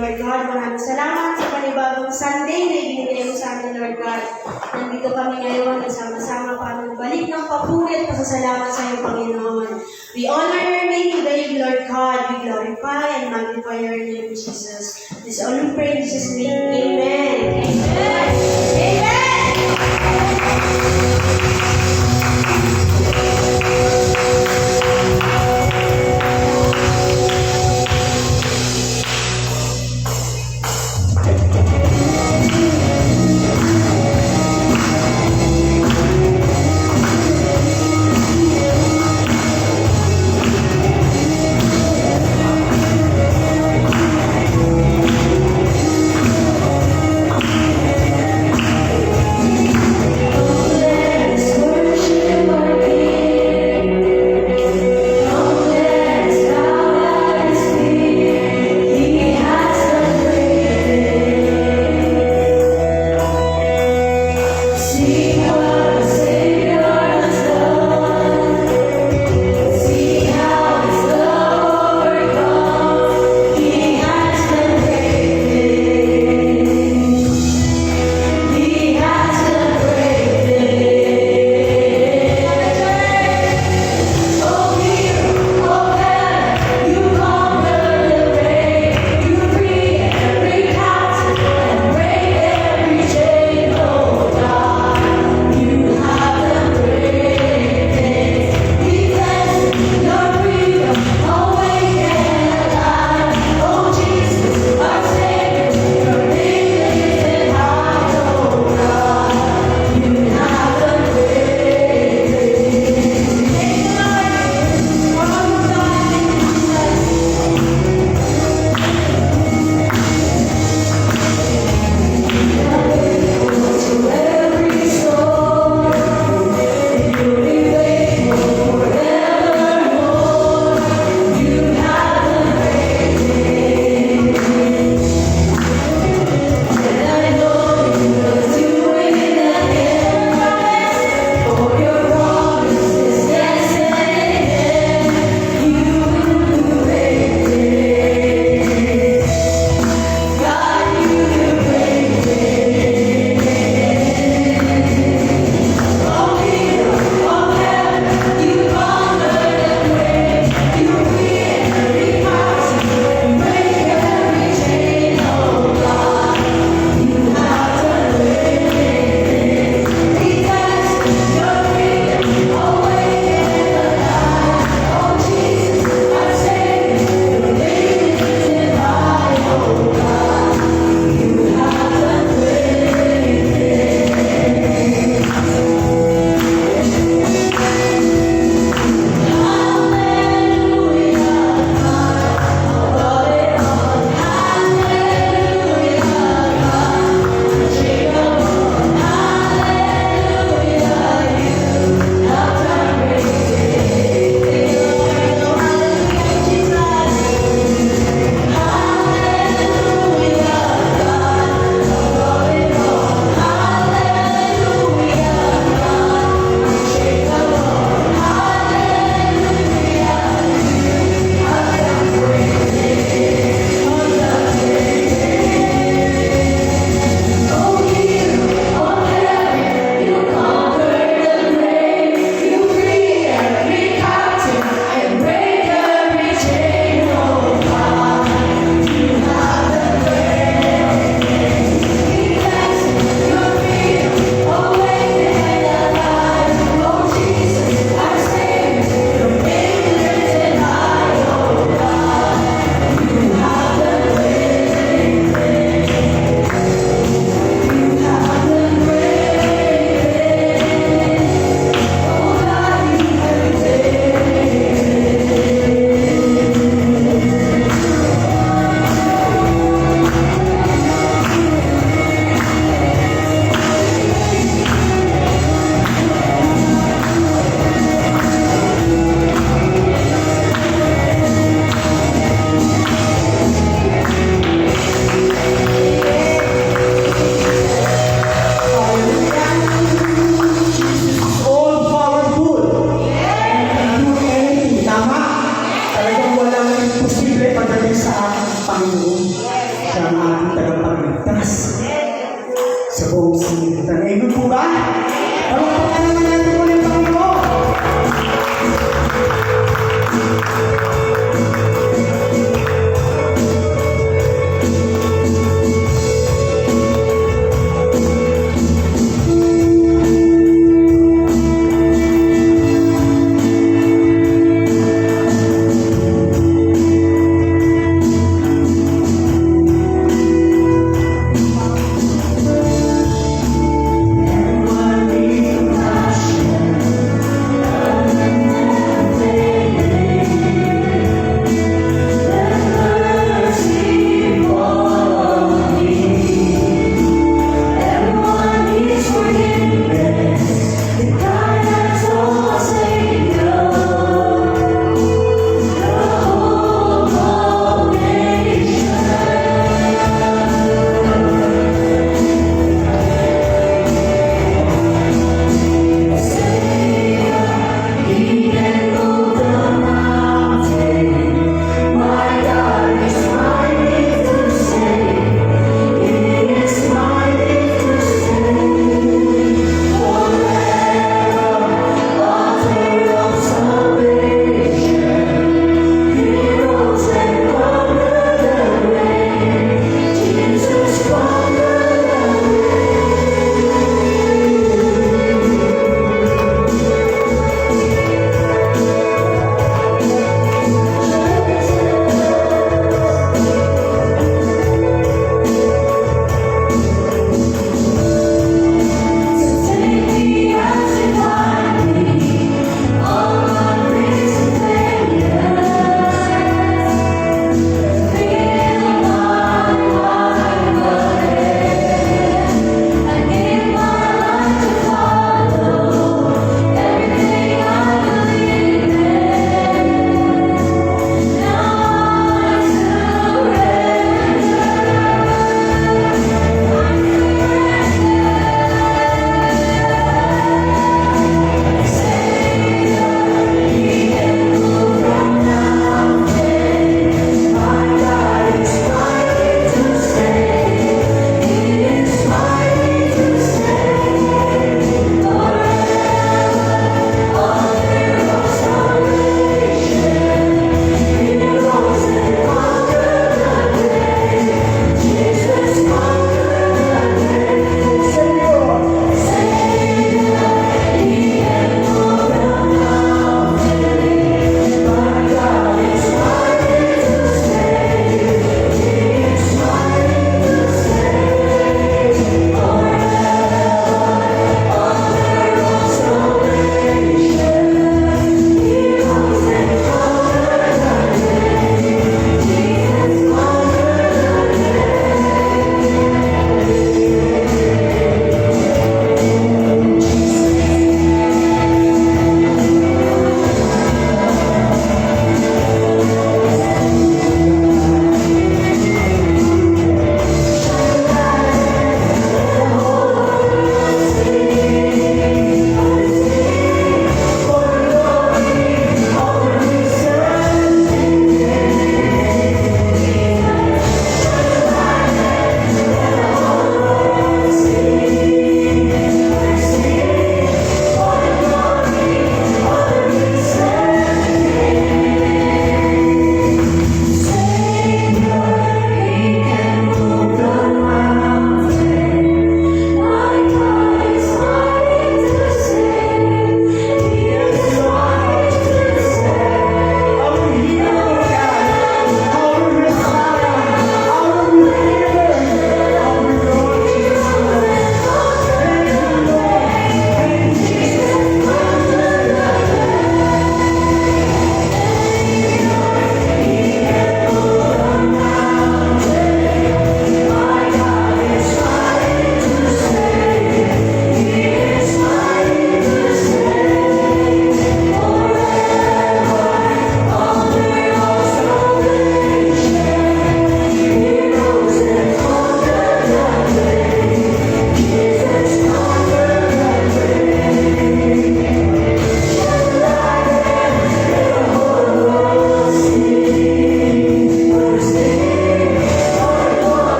Lord God. Maraming salamat sa panibagong Sunday na ibinigay mo sa amin, Lord God. Nandito kami ngayon, nagsama-sama para magbalik ng papuri at pasasalamat sa iyo, Panginoon. We honor your name today, Lord God. We glorify and magnify your name, Jesus. This all we pray in Jesus' name. Amen. Amen. Amen.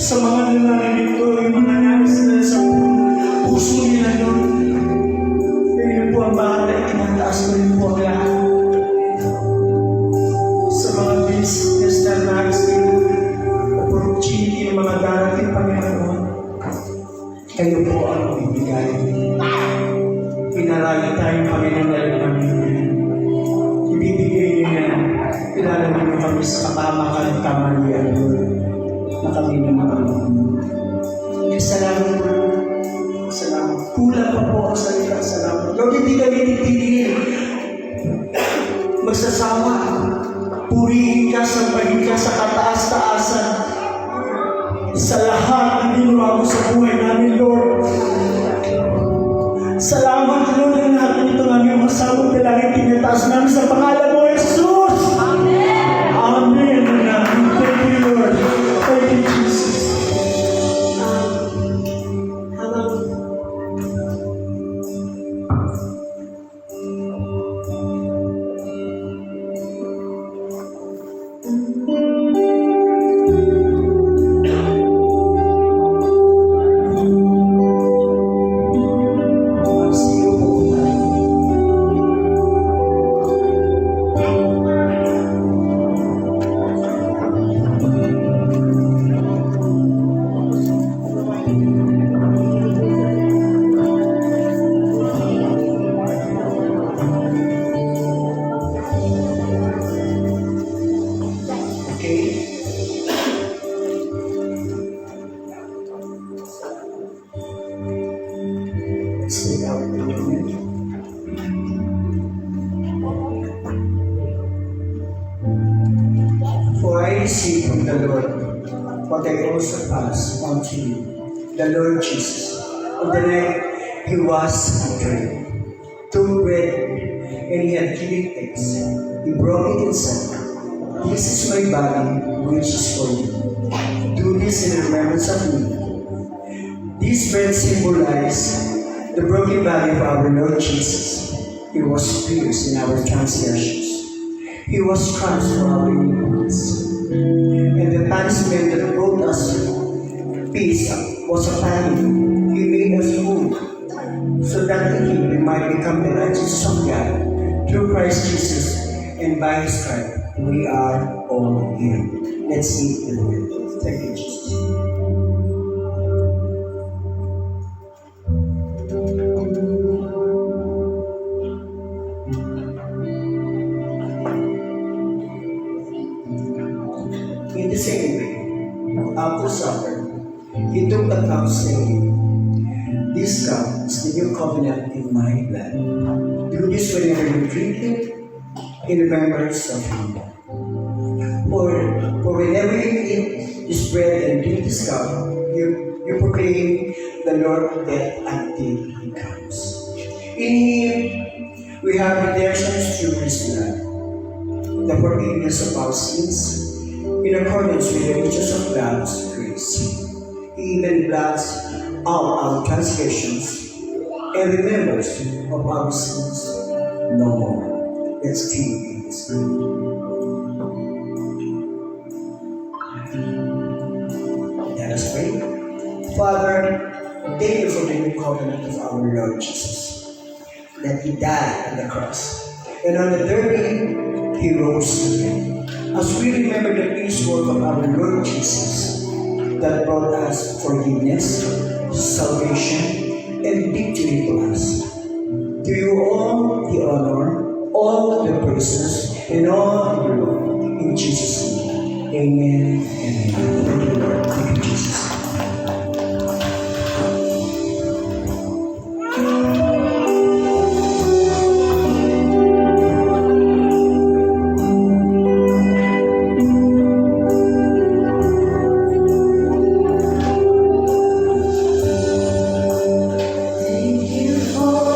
sa mga nananalito, yung mga nais na sa puso nila, Lord. Ngayon po ang bahala, itinataas ko rin po ang lahat. Sa mga business na nais na opportunity ng mga darating Panginoon, kayo po ang bibigay. Pinarali tayong Panginoon na rin namin. Ibibigay niyo na ilalagay mo kami sa kapamakan kamalian na kami na Panginoon. Salamat po. Salamat. Kulang pa po ang salita. Salamat. Lord, hindi kami titigil. Magsasawa. Purihin ka, sambahin ka sa kataas-taasan. Sa lahat ng ginawa mo sa buhay namin, Lord. Salamat, Lord, na natin itong aming masawag na langit tinataas namin sa pangalan mo, Jesus! Amen! Amen! Thank you, Lord. Thank you, Jesus. Habang Magsiyo po tayo. Okay? Stay out with you. For I received from the Lord what I also passed on to you, the Lord Jesus. On the night he was betrayed, took bread, and he had given thanks. He broke it and said, "This is my body, which is for you. Do this in remembrance of me." This bread symbolizes the broken body of our Lord Jesus. He was pierced in our transgressions. He was crushed for our iniquities. And the punishment that brought us peace was upon him. He made us whole, so that in him we might become the righteousness of God through Christ Jesus, and by his stripes we are all healed. Let's eat the word. Thank you, Jesus. In the same way, after supper, he took the cup, saying, "This cup is the new covenant in my blood. Do this whenever you drink it, in remembrance of me. For whenever you eat this bread and drink this cup, you proclaim the Lord's death until he comes." In him, we have redemption through his blood, the forgiveness of our sins, in accordance with the riches of God's grace. He even blots out our transgressions and remembers of our sins no more. Let's feel this. Let us pray. Father, thank you for the new covenant of our Lord Jesus, that he died on the cross, and on the third day he rose again. As we remember the finished work of our Lord Jesus that brought us forgiveness, salvation, and victory to us. To you all the honor, all the praises, and all the glory. In Jesus' name, amen and amen. Thank you, Lord. Thank you, Jesus. Thank you for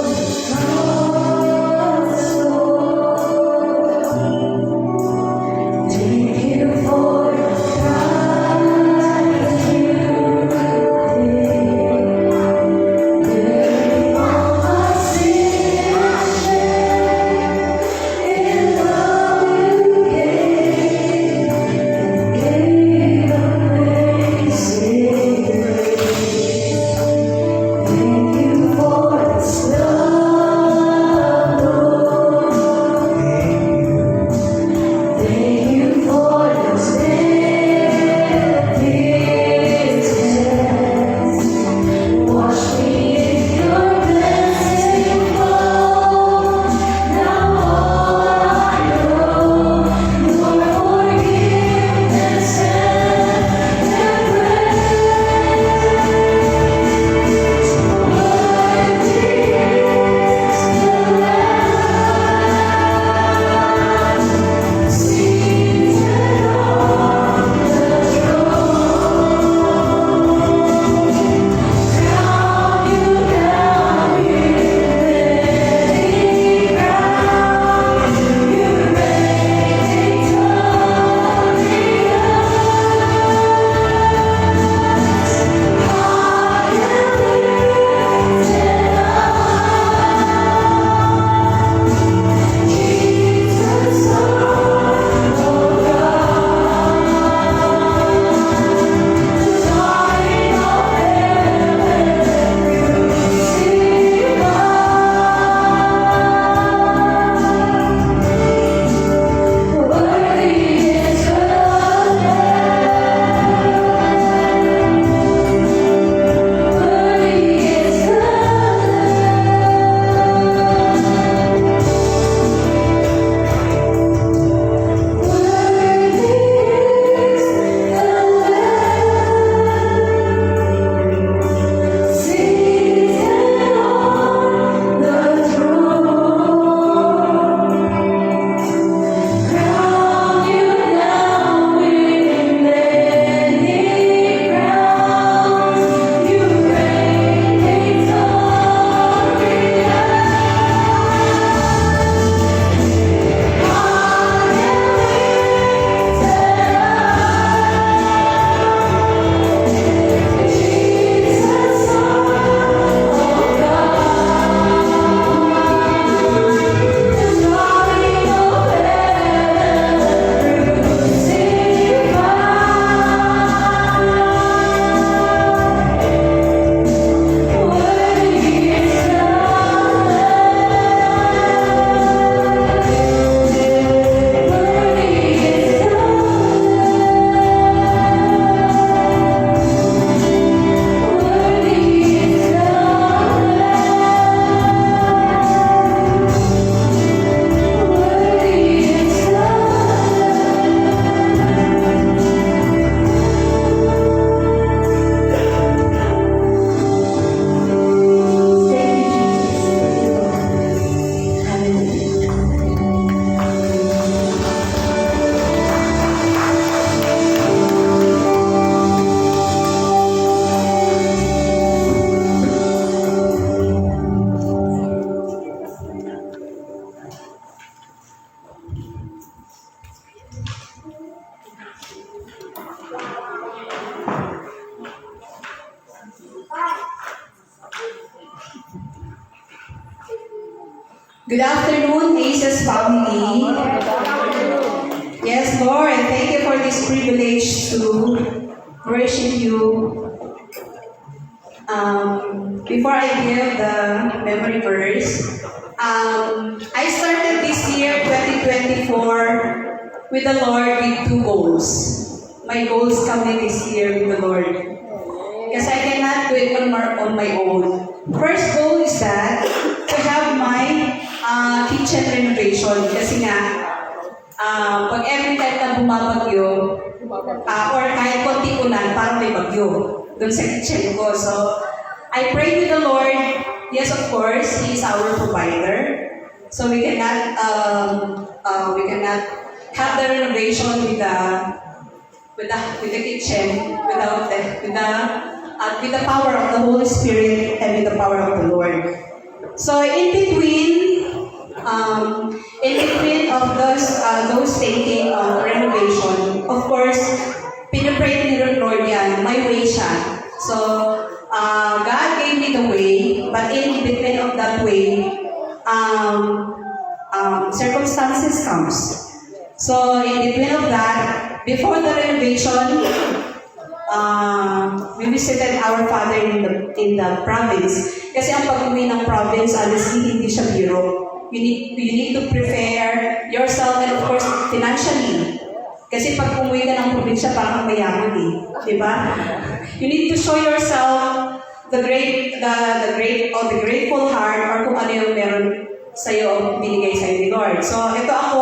Good afternoon, ACES family. Yes, Lord, thank you for this privilege to worship you. Before I give the memory verse, I started this year, 2024, with the Lord with two goals. My goals coming this year with the Lord. Because I cannot do it on my own. First goal is that to have my kitchen renovation. Kasi nga, pag every time na bumabagyo, or kahit konti ulan, parang may bagyo doon sa kitchen ko. So, I pray with the Lord. Yes, of course, He is our provider. So we cannot have the renovation with the kitchen without with the power of the Holy Spirit and with the power of the Lord. So in between of those thinking of renovation, of course, pinapray ni Lord yan, may way siya. So God gave me the way, but in between of that way, circumstances comes. So in between of that, before the renovation, we visited our father in the province. Kasi ang pag-uwi ng province, honestly, hindi siya biro. You need to prepare yourself and of course, financially. Kasi pag umuwi ka ng probinsya, parang mayaman eh. Diba? You need to show yourself the grateful heart or kung ano yung meron sa'yo, binigay sa'yo ni Lord. So, ito ako,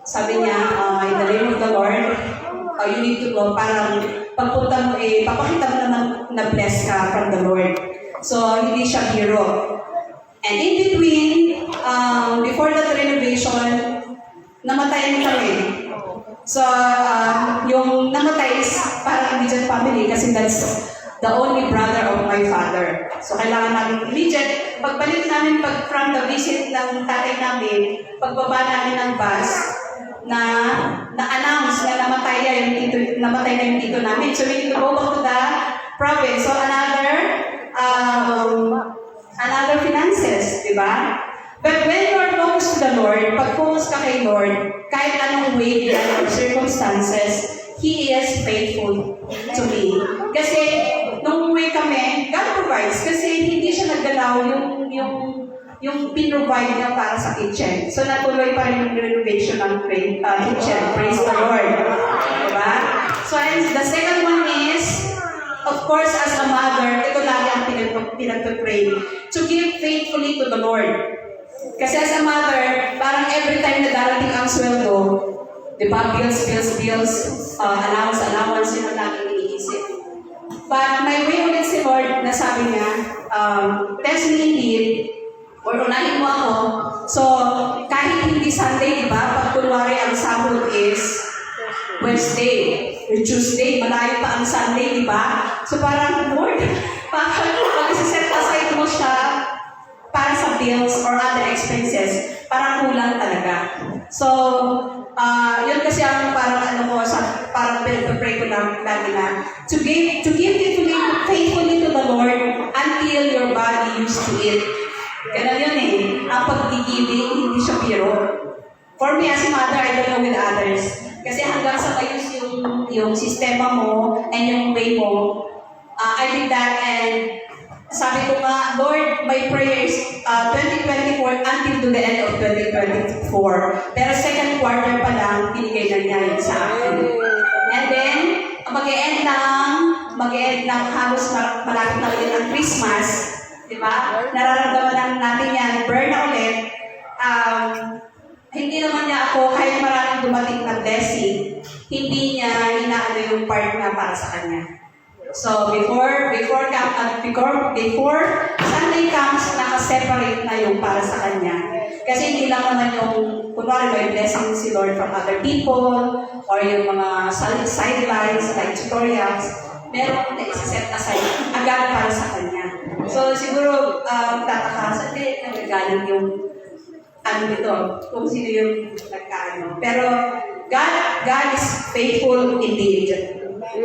sabi niya, in the name of the Lord, you need to go, parang pagpunta mo papakita mo naman na bless ka from the Lord. So, hindi siya biro. And in between, before that renovation, namatay kami. So, yung namatay is parang immediate family kasi that's the only brother of my father. So, kailangan namin immediate. Pagbalik namin from the visit ng tatay namin, pagbaba namin ng bus, na-announce na namatay na yung tito namin. So, we need to go back to the province. So, another finances, di ba? But when you are focused to the Lord, pag focus ka kay Lord, kahit anong way yan or circumstances, He is faithful to me. Kasi, nung umuwi kami, God provides. Kasi hindi siya naggalaw yung pinrovide niya para sa kitchen. So, natuloy pa rin yung renovation ng kitchen. Praise the Lord. Diba? So, and the second one is, of course, as a mother, ito lagi ang pinagpapray, to give faithfully to the Lord. Kasi as a mother, parang every time na darating ang sweldo, di ba, bills, allowance, yun ang laging iniisip. But may way ulit si Lord na sabi niya, test me indeed, or unahin mo ako. So, kahit hindi Sunday, di ba, pag kunwari ang sahod is Wednesday, or Tuesday, malayo pa ang Sunday, di ba? So parang, Lord, pag-set aside mo siya para sa bills or other expenses, parang kulang talaga. So, yun kasi ang parang parang pinag-pray ko lang lagi na, to give faithfully to the Lord until your body used to it. Ganun yun eh. Ang pag-giving, hindi siya biro. For me as a mother, I don't know with others. Kasi hanggang sa mayos yung sistema mo and yung way mo, I did that and sabi ko nga, Lord, my prayer is 2024 until to the end of 2024. Pero second quarter pa lang, binigay na niya yun sa akin. And then, mag-e-end ng halos malapit na ulit ang Christmas. Diba? Nararamdaman lang natin yan, burn na ulit. Hindi naman niya ako, kahit maraming dumating na blessing, hindi niya inaano yung part na para sa kanya. So, before Sunday comes, naka-separate na yung para sa kanya. Kasi hindi lang naman yung, kunwari may blessing si Lord from other people, or yung mga sidelines, like tutorials, meron na isa-set aside agad para sa kanya. So, siguro, tataka, sa hindi nagagaling yung kung sino yung nagkaano. Pero, God is faithful indeed.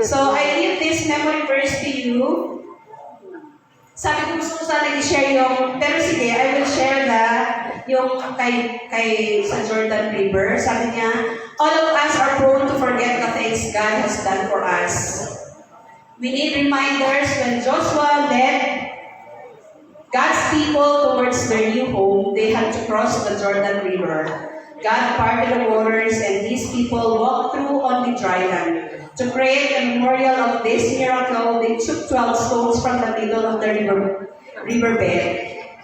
So, I give this memory verse to you. sabi ko gusto ko sana i-share yung, pero sige, I will share yung kay sa Jordan River. Sabi niya, all of us are prone to forget the things God has done for us. We need reminders when Joshua led God's people towards their new home, they had to cross the Jordan River. God parted the waters and these people walked through on the dry land. To create a memorial of this miracle, they took 12 stones from the middle of the riverbed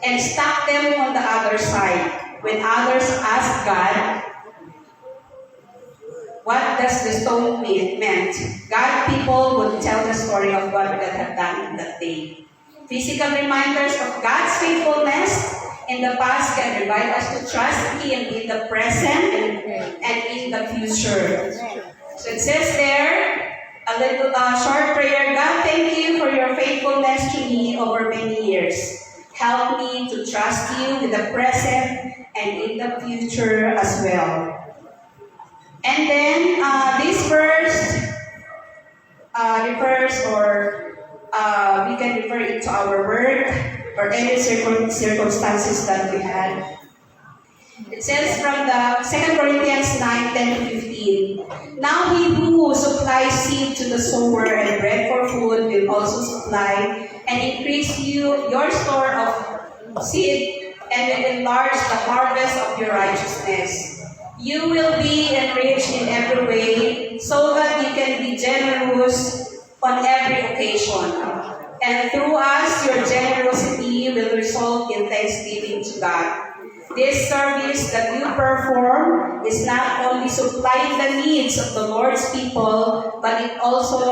and stuck them on the other side. When others asked God, what does the stone meant? God people would tell the story of what God had done that day. Physical reminders of God's faithfulness in the past can remind us to trust Him in the present and in the future. So it says there, a little short prayer. God, thank you for your faithfulness to me over many years. Help me to trust you in the present and in the future as well. And then this verse refers, or we can refer it to our work or any circumstances that we had. It says from the 2 Corinthians 9:10-15, now he who supplies seed to the sower and bread for food will also supply and increase your store of seed and will enlarge the harvest of your righteousness. You will be enriched in every way so that you can be generous on every occasion. And through us, your generosity will result in thanksgiving to God. This service that you perform is not only supplying the needs of the Lord's people, but it also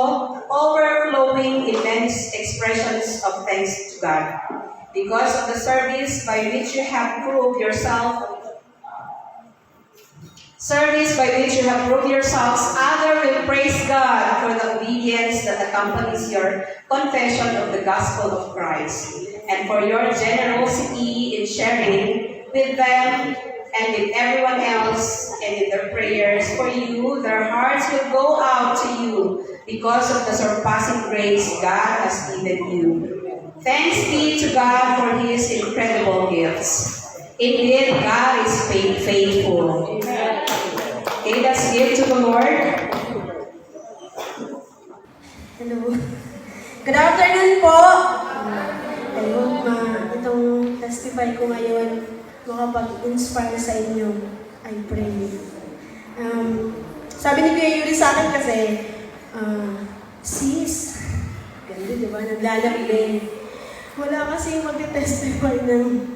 overflowing in many expressions of thanks to God. Because of the service by which you have proved yourselves, others will praise God for the obedience that accompanies your confession of the gospel of Christ, and for your generosity in sharing with them and with everyone else, and in their prayers for you. Their hearts will go out to you because of the surpassing grace God has given you. Thanks be to God for His incredible gifts. Indeed, God is faithful. Okay, let's give to the Lord. Hello. Good afternoon po. I hope itong testify ko ngayon makapag-inspire sa inyo. I pray. Sabi ni Kuya Yuri sa akin kasi, sis, ganda diba, naglalambing. Wala kasi mag-testify ng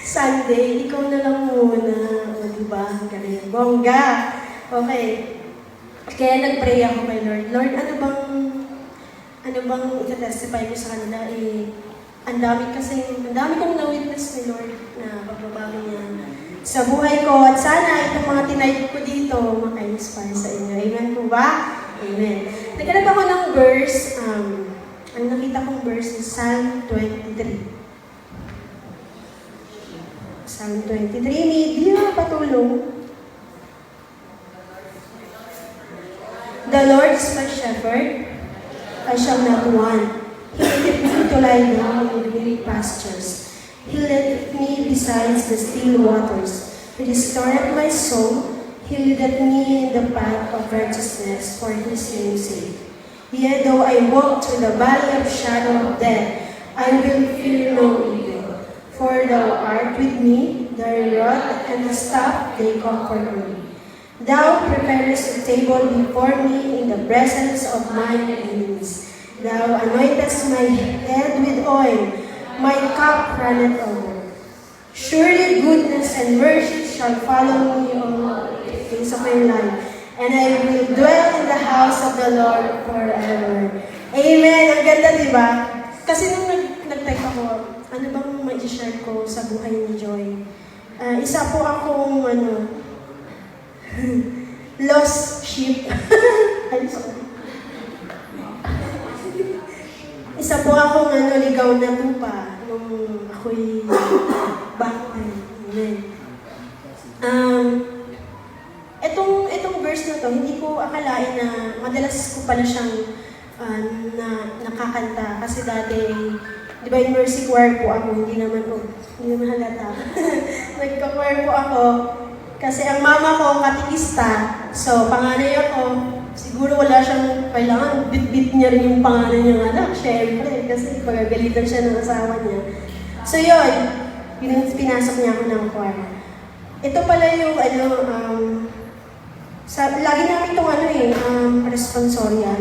Sunday, ikaw na lang muna. O diba, ganyan. Bongga. Okay. Kaya nag-pray ako kay Lord. Lord, ano bang i-testify ko sa kanila? Ang dami kong na-witness ni Lord na pagbabago niya sa buhay ko. At sana itong mga tinayog ko dito maka-inspire sa inyo. Amen po ba? Amen. Naghanap ako ng verse. Ang nakita kong verse is Psalm 23. Psalm 23. Media patulong. The Lord is my shepherd. I shall not want. He maketh me to lie down in green pastures. He leadeth me beside the still waters. He restoreth my soul. He leadeth me in the path of righteousness for His name's sake. Yea, though I walk through the valley of shadow of death, I will fear no evil. For Thou art with me, Thy rod and the staff, they comfort me. Thou preparest a table before me in the presence of mine enemies. Thou anointest my head with oil, my cup runneth over. Surely goodness and mercy shall follow me all the days of my life, and I will dwell in the house of the Lord forever. Amen! Ang ganda, di ba? Kasi nung nag-type ako, ano bang ma-share ko sa buhay ni Joy? Isa po akong, lost sheep. I'm sorry. Isa po akong ligaw na tupa nung ako'y bata. Amen. Itong verse na to, hindi ko akalain na madalas ko pala siyang nakakanta. Kasi dati Divine Mercy Choir po ako, hindi naman halata. Nagka-choir po ako kasi ang mama ko katikista, so panganay ako, siguro wala siyang kailangan, bit-bit niya rin yung pangalan niyang anak, syempre, kasi pagagalitan siya ng asawa niya. So yun pinasok niya ako ng choir. Ito pala yung lagi namin itong responsorial.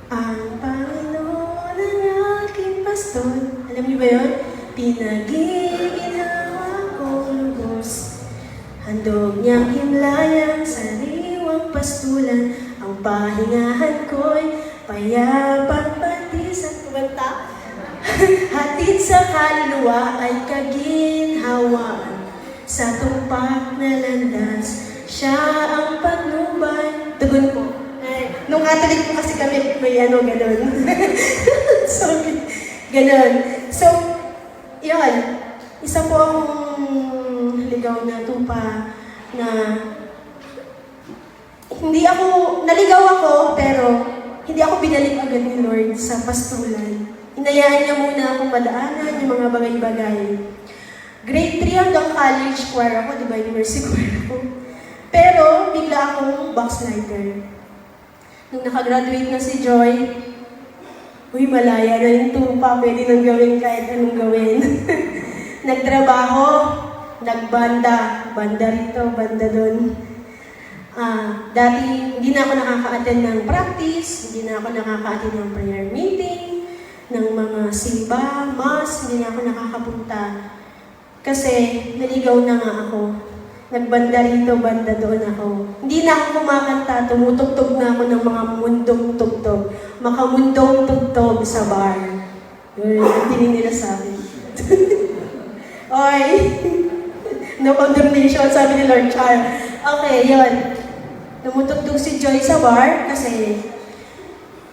Ang Panginoon ang aking pastor. Alam niyo ba yun? Pinag-iinawa ko lubos. Handog niyang himlayang sariwang pastulan. Ang pahingahan ko'y payapang pati sa kumanta. Hatid sa kaluluwa ay kaginhawaan. Sa tumpak na landas, siya ang patnubay. Tugon po. Nung Catholic po kasi kami, may ganon. Sorry. Ganon. So, yun. Isa po ang ligaw na tupa na naligaw ako, pero hindi ako binalik agad ni Lord sa pastulan. Hinayaan niya muna akong madaanan yung mga bagay-bagay. Grade 3 hanggang college choir ako, di ba? University choir ako. Pero, bigla akong backslider. Nung nakagraduate na si Joy, malaya na yung tupa, pwede nang gawin kahit anong gawin. Nagtrabaho, nagbanda, banda rito, banda doon. Dati, hindi na ako nakaka-attend ng practice, hindi na ako nakaka-attend ng prayer meeting, ng mga simba, mass, hindi na ako nakakapunta. Kasi, naligaw na nga ako. Nagbanda rito, banda doon ako. Hindi na ako kumakanta, tumutugtog na ako ng mga mundong tugtog. Makamundong tugtog sa bar. Hindi nila sabi. Oy! No condemnation, sabi ni Lord Char. Okay, yun. Tumutugtog si Joy sa bar kasi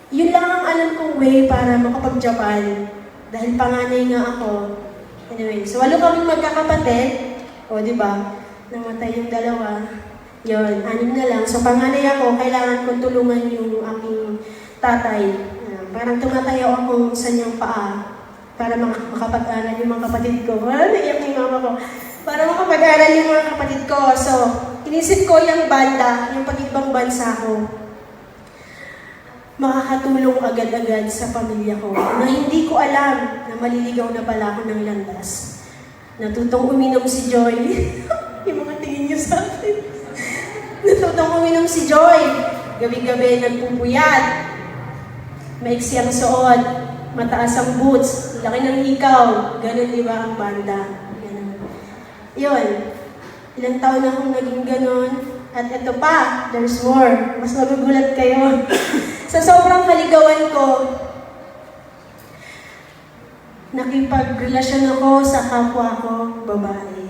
yun lang ang alam kong way para makapag-Japan. Dahil panganay nga ako. Anyway, so 8 kaming magkakapatid. O, di ba? Namatay yung 2. Yun, 6 na lang. So, panganay ako, kailangan kong tulungan yung aking tatay. Parang tumatayo akong sa niyang paa para makapag-aral yung mga kapatid ko. Naiyak yung mama ko. Para makapag-aral yung mga kapatid ko. So, inisip ko yung banda, yung pag-ibang bansa ko. Makakatulong agad-agad sa pamilya ko na hindi ko alam na maliligaw na pala ako ng landas. Natutong uminom si Joy. Yung mga tingin niyo sa akin. Natutong uminom si Joy. Gabi-gabi nagpupuyat. Maiksi ang suot. Mataas ang boots. Laki ng hikaw. Ganun, di ba, ang banda. Ganun. Yun. Ilang taon na akong naging ganun. At ito pa, there's more. Mas magugulat kayo. Sa sobrang kaligawan ko, nakipagrelasyon ako sa kapwa ko, babae.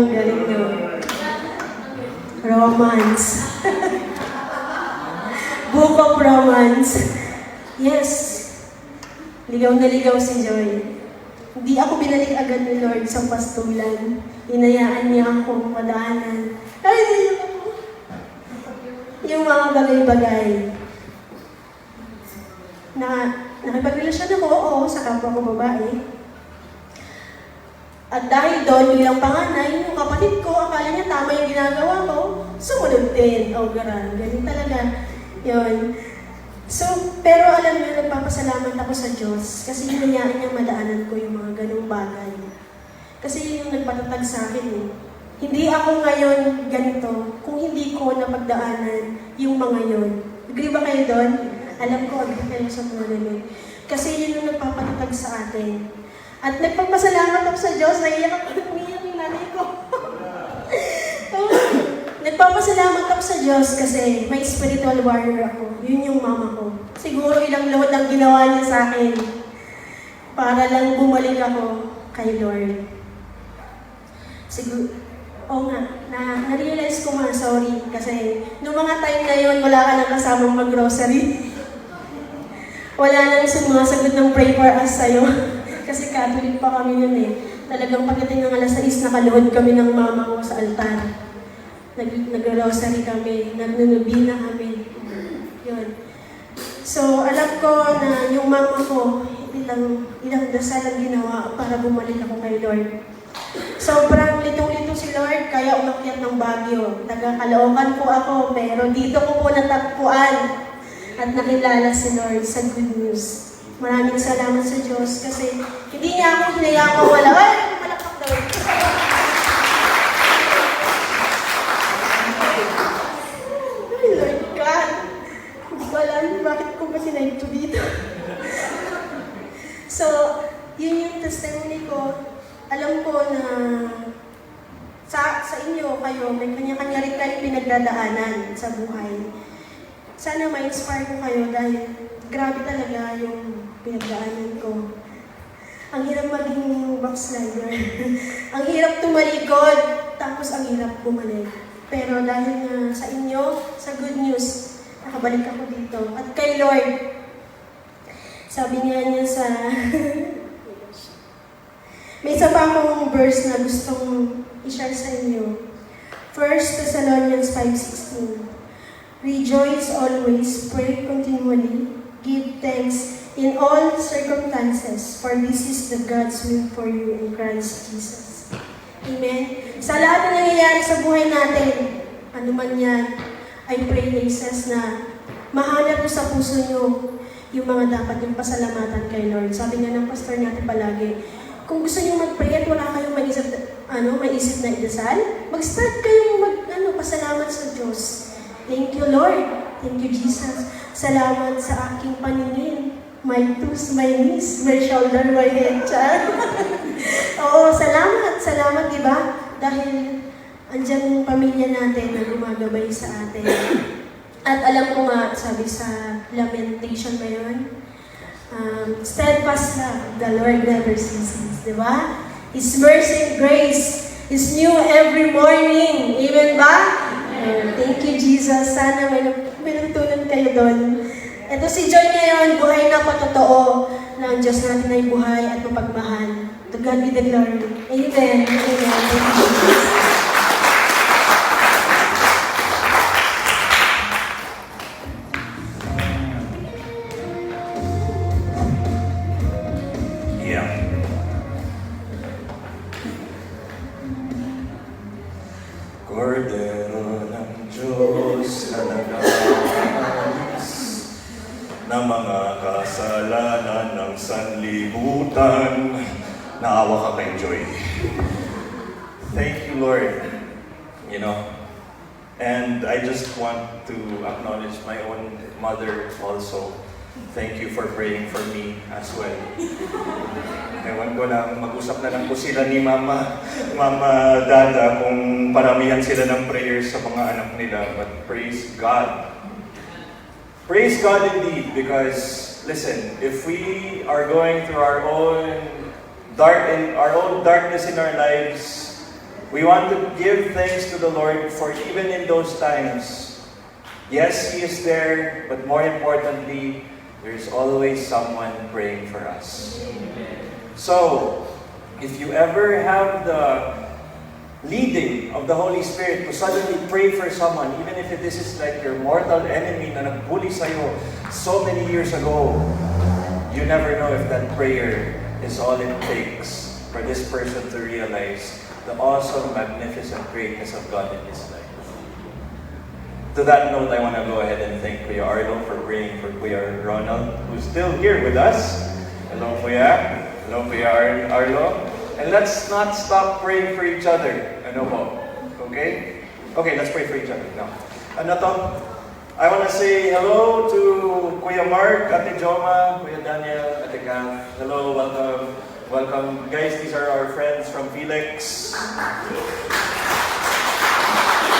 Galing nyo. Romance. Book of romance. Yes. Ligaw na ligaw si Joy. Hindi ako binalik agad ni Lord sa pastulan. Hinayaan niya akong madaanan. Yung mga bagay-bagay. Nakipagrelasyon ako, oo, sa kapwa ko babae. At dahil doon, bilang panganay, yung kapatid ko, akala niya tama yung ginagawa ko, sumunod din. Ganun talaga. Yun. So, pero alam niyo, nagpapasalamat ako sa Diyos kasi hinayaan niya madaanan ko yung mga ganung bagay. Kasi yun yung nagpatatag sa akin eh. Hindi ako ngayon ganito kung hindi ko napagdaanan yung mga yun. Agree ba kayo doon? Alam ko, agree kayo sa mga namin. Kasi yun yung nagpapatatag sa atin. At nagpapasalamat ako sa Diyos, naiyak ako, umiyak yung nanay ko. Nagpapasalamat ako sa Diyos kasi may spiritual warrior ako. Yun yung mama ko. Siguro ilang load ang ginawa niya sa akin para lang bumalik ako kay Lord. Siguro, na-realize ko nga, sorry, kasi nung mga time na yun, wala ka nang kasamang mag-grocery. Wala nang sumasagot ng pray for us sa'yo. Kasi Catholic pa kami nun eh. Talagang pagdating ng alas 6, nakaluhod kami ng mama ko sa altar. Nag-rosary kami, nagnunubina kami. Yun. So, alam ko na yung mama ko, ilang dasal ang ginawa para bumalik ako kay Lord. Sobrang litong-lito si Lord, kaya umakyat ng Baguio. Taga-Caloocan po ako, pero dito ko po natagpuan at nakilala si Lord sa good news. Maraming salamat sa Diyos kasi hindi niya ako hinayang mawala. Ay, malakpak daw. Ay, Lord God. Hindi ko alam bakit ko ba sinayito dito. So, yun yung testimony ko. Alam ko na sa inyo, kayo, may kanya-kanya rin kayong pinagdadaanan sa buhay. Sana ma-inspire ko kayo dahil grabe talaga yung pinagdaanan ko. Ang hirap maging backslider. Ang hirap tumalikod, tapos ang hirap bumalik. Pero dahil nga sa inyo, sa good news, nakabalik ako dito. At kay Lord, sabi niya sa... May isa pa akong verse na gustong i-share sa inyo. 1 Thessalonians 5:16. Rejoice always, pray continually, give thanks in all circumstances, for this is the God's will for you in Christ Jesus. Amen. Sa lahat na nangyayari sa buhay natin, ano man yan, I pray, Jesus, na mahanap mo sa puso nyo yung mga dapat yung pasalamatan kay Lord. Sabi nga ng pastor natin palagi, kung gusto niyo mag-pray at wala kayong maisip na idasal, mag-start kayong pasalamat sa Diyos. Thank you, Lord. Thank you, Jesus. Salamat sa aking paningin. My toes, my knees, my shoulder, my head, child. Oo, salamat. Salamat, di ba? Dahil andyan yung pamilya natin na gumagabay sa atin. At alam ko nga, sabi sa lamentation na yun, steadfast love, the Lord never ceases, di ba? His mercy and grace is new every morning. Amen ba? Thank you, Jesus. Sana may natutunan kayo doon. Ito si Joy ngayon, buhay na patotoo na ang Diyos natin ay buhay at mapagmahal. To God be the glory. Amen. Amen. Thank you, Jesus. Kordero ng Diyos na nag-aalis ng mga kasalanan ng sanlibutan, naawa ka kay Joy. Thank you, Lord. And I just want to acknowledge my own mother also. Thank you for praying for me as well. Ewan ko lang, mag-usap na lang po sila ni Mama Dada kung paramihan sila ng prayers sa mga anak nila. But praise God. Praise God indeed, because listen, if we are going through our own darkness in our lives, we want to give thanks to the Lord for even in those times. Yes, He is there, but more importantly, there's always someone praying for us. So, if you ever have the leading of the Holy Spirit to suddenly pray for someone, even if this is like your mortal enemy na nagbully sa'yo so many years ago, you never know if that prayer is all it takes for this person to realize the awesome, magnificent greatness of God in his life. To that note, I want to go ahead and thank Kuya Arlo for praying for Kuya Ronald, who's still here with us. Hello, Kuya. Hello, Kuya Arlo. And let's not stop praying for each other. Ano po? Okay? Okay, let's pray for each other now. Ano to? I want to say hello to Kuya Mark, Ate Joma, Kuya Daniel, Ate Kath. Hello, welcome. Welcome. Guys, these are our friends from Felix.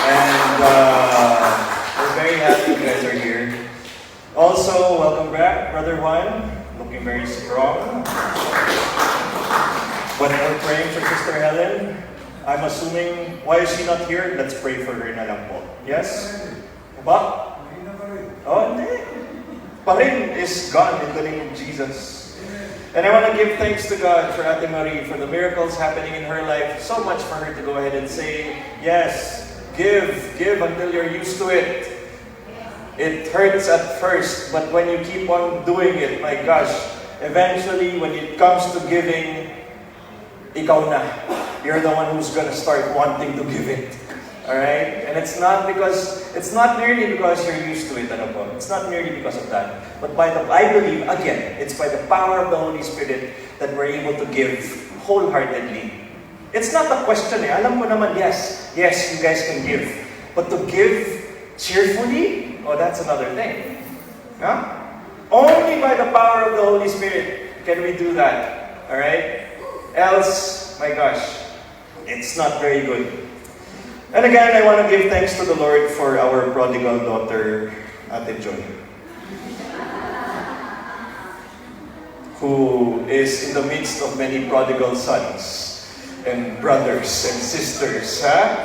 And we're very happy you guys are here. Also, welcome back, Brother Juan, looking very strong. But we're praying for Sister Helen. I'm assuming, why is she not here? Let's pray for her na lang po. Yes? Ba? Oh, hindi. Pa-rin is gone in the name of Jesus. And I want to give thanks to God for Ate Marie, for the miracles happening in her life. So much for her to go ahead and say, yes, give until you're used to it. It hurts at first, but when you keep on doing it, my gosh, eventually when it comes to giving, ikaw na. You're the one who's gonna start wanting to give it. Alright? And it's not merely because you're used to it, ano po. It's not merely because of that. But I believe, again, it's by the power of the Holy Spirit that we're able to give wholeheartedly. It's not a question eh. Alam ko naman, yes, you guys can give. But to give cheerfully, that's another thing. Huh? Only by the power of the Holy Spirit can we do that. Alright? Else, my gosh, it's not very good. And again, I want to give thanks to the Lord for our prodigal daughter, Ate Joy, who is in the midst of many prodigal sons and brothers and sisters. Huh?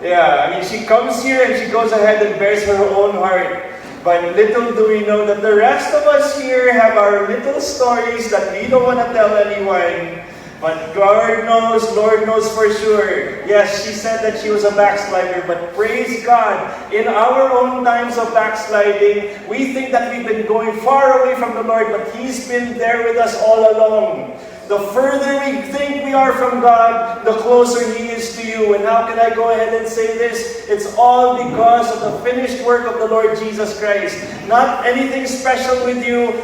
Yeah, I mean, she comes here and she goes ahead and bears her own heart. But little do we know that the rest of us here have our little stories that we don't want to tell anyone. But God knows, Lord knows for sure. Yes, she said that she was a backslider, but praise God, in our own times of backsliding, we think that we've been going far away from the Lord, but He's been there with us all along. The further we think we are from God, the closer He is to you. And how can I go ahead and say this? It's all because of the finished work of the Lord Jesus Christ. Not anything special with you.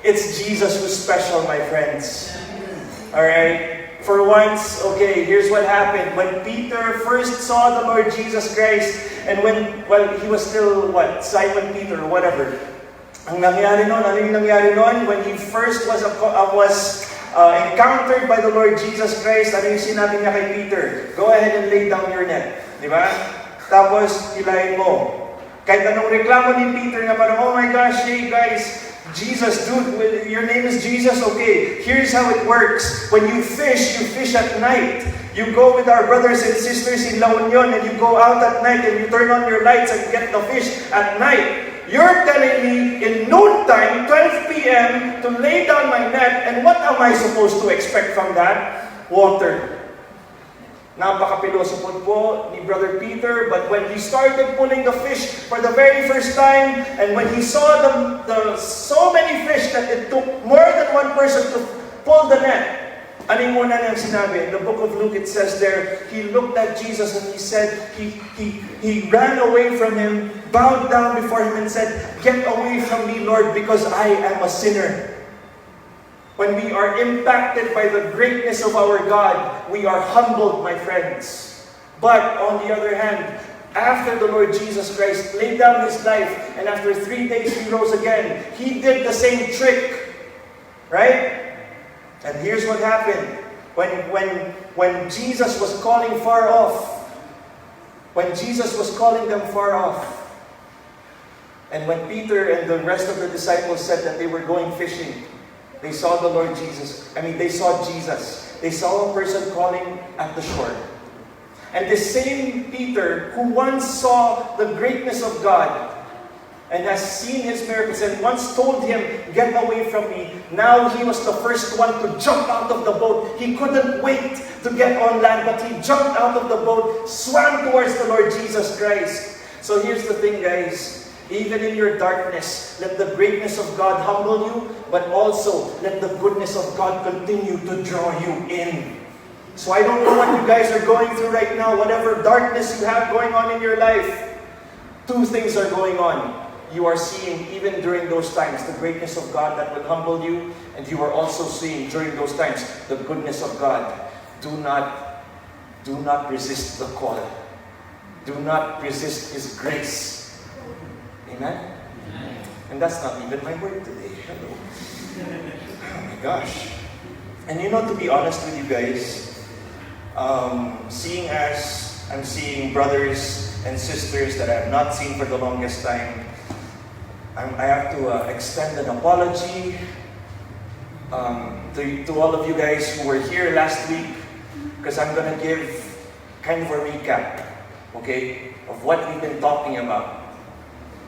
It's Jesus who's special, my friends. Alright? For once, okay, here's what happened. When Peter first saw the Lord Jesus Christ, and he was still, Simon Peter or whatever. Ang nangyari noon, when he first was encountered by the Lord Jesus Christ, ano yung sinabi niya kay Peter? Go ahead and lay down your net. Di ba? Tapos, hilahin mo. Kahit anong reklamo ni Peter na parang, oh my gosh, hey guys, Jesus, dude, your name is Jesus? Okay, here's how it works. When you fish at night. You go with our brothers and sisters in La Union and you go out at night and you turn on your lights and get the fish at night. You're telling me in noontime, 12 p.m., to lay down my net, and what am I supposed to expect from that? Water. Napaka-pilosopod po ni Brother Peter, but when he started pulling the fish for the very first time, and when he saw the so many fish that it took more than one person to pull the net, ano yung una niyang sinabi? In the book of Luke, it says there, he looked at Jesus and he said, he ran away from him, bowed down before him and said, "Get away from me, Lord, because I am a sinner." When we are impacted by the greatness of our God, we are humbled, my friends. But on the other hand, after the Lord Jesus Christ laid down His life, and after 3 days He rose again, He did the same trick. Right? And here's what happened. When Jesus was calling far off, when Jesus was calling them far off, and when Peter and the rest of the disciples said that they were going fishing, they saw the Lord Jesus. They saw Jesus. They saw a person calling at the shore. And the same Peter, who once saw the greatness of God and has seen His miracles and once told him, "Get away from me," now he was the first one to jump out of the boat. He couldn't wait to get on land, but he jumped out of the boat, swam towards the Lord Jesus Christ. So here's the thing, guys. Even in your darkness, let the greatness of God humble you, but also let the goodness of God continue to draw you in. So I don't know what you guys are going through right now, whatever darkness you have going on in your life. Two things are going on. You are seeing, even during those times, the greatness of God that will humble you, and you are also seeing during those times the goodness of God. Do not resist the call. Do not resist His grace. Amen? And that's not even my word today. Hello. Oh my gosh. And to be honest with you guys, seeing as I'm seeing brothers and sisters that I have not seen for the longest time, I have to extend an apology to all of you guys who were here last week, because I'm going to give kind of a recap, okay, of what we've been talking about.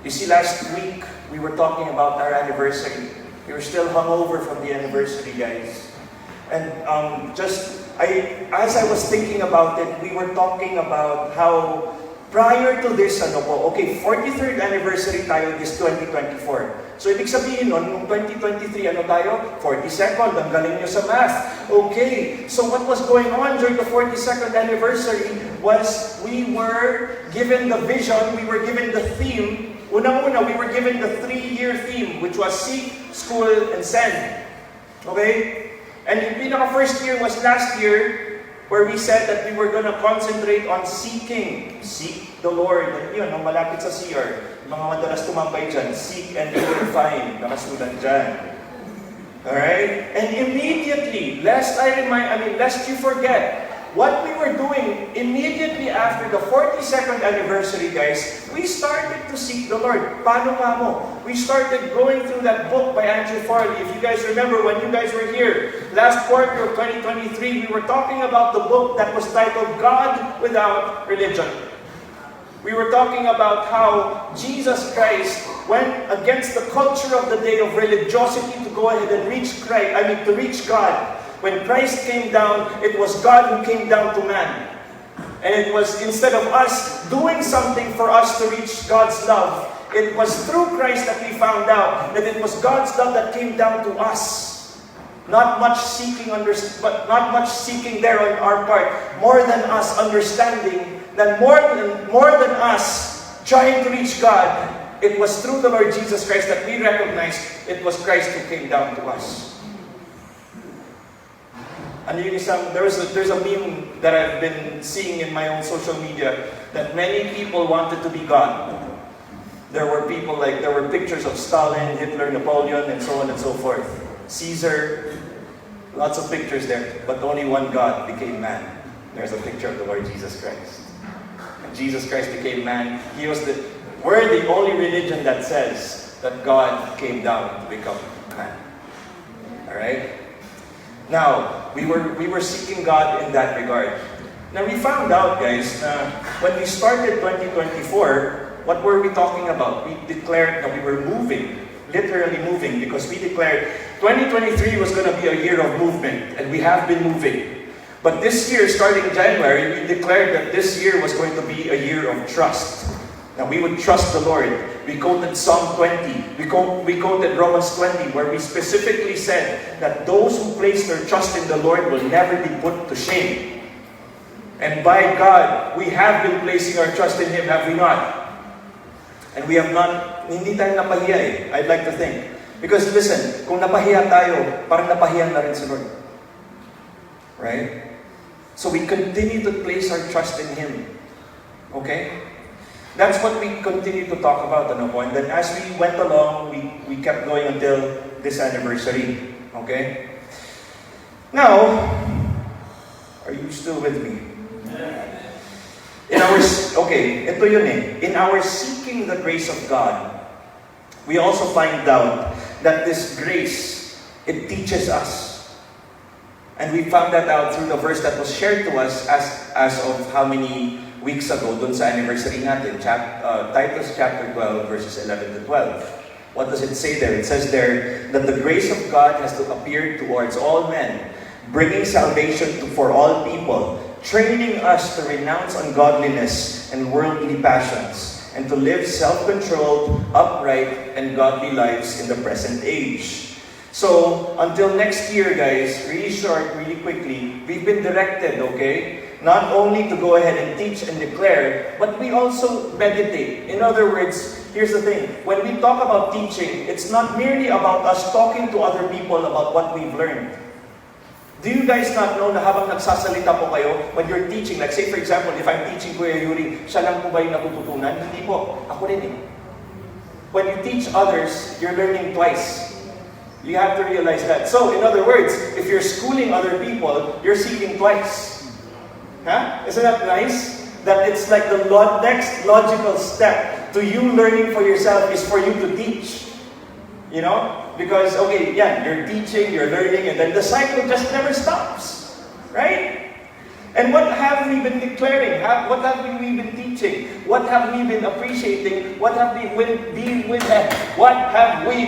You see, last week, we were talking about our anniversary. We were still hungover from the anniversary, guys. And as I was thinking about it, we were talking about how prior to this, ano po, okay, 43rd anniversary tayo this 2024. So, ibig sabihin nun, nung 2023, ano tayo? 42nd, ang galing nyo sa math. Okay, so what was going on during the 42nd anniversary was we were given the vision, we were given the theme. Unang-una, we were given the 3-year theme, which was seek, school, and send. Okay? And yung pinaka-first year was last year, where we said that we were going to concentrate on seeking. Seek the Lord. And yun, ang malapit sa CR, mga madalas tumambay dyan, seek and you will find. Nakasulat dyan. Alright? And immediately, lest you forget, what we were doing immediately after the 42nd anniversary, guys, we started to seek the Lord. Paano nga mo? We started going through that book by Andrew Farley. If you guys remember, when you guys were here, last quarter of 2023, we were talking about the book that was titled God Without Religion. We were talking about how Jesus Christ went against the culture of the day of religiosity to go ahead and reach God. When Christ came down, it was God who came down to man. And it was, instead of us doing something for us to reach God's love, it was through Christ that we found out that it was God's love that came down to us. Not much seeking there on our part. More than us understanding, more than us trying to reach God, it was through the Lord Jesus Christ that we recognized it was Christ who came down to us. And there's a meme that I've been seeing in my own social media that many people wanted to be God. There were pictures of Stalin, Hitler, Napoleon, and so on and so forth. Caesar, lots of pictures there, but only one God became man. There's a picture of the Lord Jesus Christ. And Jesus Christ became man. We're the only religion that says that God came down to become man. Alright? Now, we were seeking God in that regard. Now, we found out, guys, when we started 2024, what were we talking about? We declared that we were moving, literally moving, because we declared 2023 was going to be a year of movement, and we have been moving. But this year, starting January, we declared that this year was going to be a year of trust. Now, we would trust the Lord. We quoted Psalm 20. We quoted Romans 20, where we specifically said that those who place their trust in the Lord will never be put to shame. And by God, we have been placing our trust in Him, have we not? And we have not, hindi tayo napahiya eh, I'd like to think. Because listen, kung napahiya tayo, parang napahiya na rin si Lord. Right? So we continue to place our trust in Him. Okay? That's what we continue to talk about, ano po. And then as we went along, we kept going until this anniversary. Okay? Now, are you still with me? Ito yun eh. In our seeking the grace of God, we also find out that this grace, it teaches us. And we found that out through the verse that was shared to us as of how many weeks ago dun sa anniversary natin, Titus chapter 12, verses 11 to 12. What does it say there? It says there that the grace of God has to appear towards all men, bringing salvation for all people, training us to renounce ungodliness and worldly passions, and to live self-controlled, upright, and godly lives in the present age. So, until next year, guys, really short, really quickly, we've been directed, okay? Not only to go ahead and teach and declare, but we also meditate. In other words, here's the thing. When we talk about teaching, it's not merely about us talking to other people about what we've learned. Do you guys not know na habang nagsasalita po kayo, when you're teaching, like say for example, if I'm teaching Kuya Yuri, siya lang po ba yung natututunan? Hindi po. Ako rin eh. When you teach others, you're learning twice. You have to realize that. So, in other words, if you're schooling other people, you're seeking twice. Huh? Isn't that nice? That it's like the next logical step to you learning for yourself is for you to teach. You know? Because, okay, yeah, you're teaching, you're learning, and then the cycle just never stops. Right? And what have we been declaring? What have we been teaching? What have we been appreciating? What have we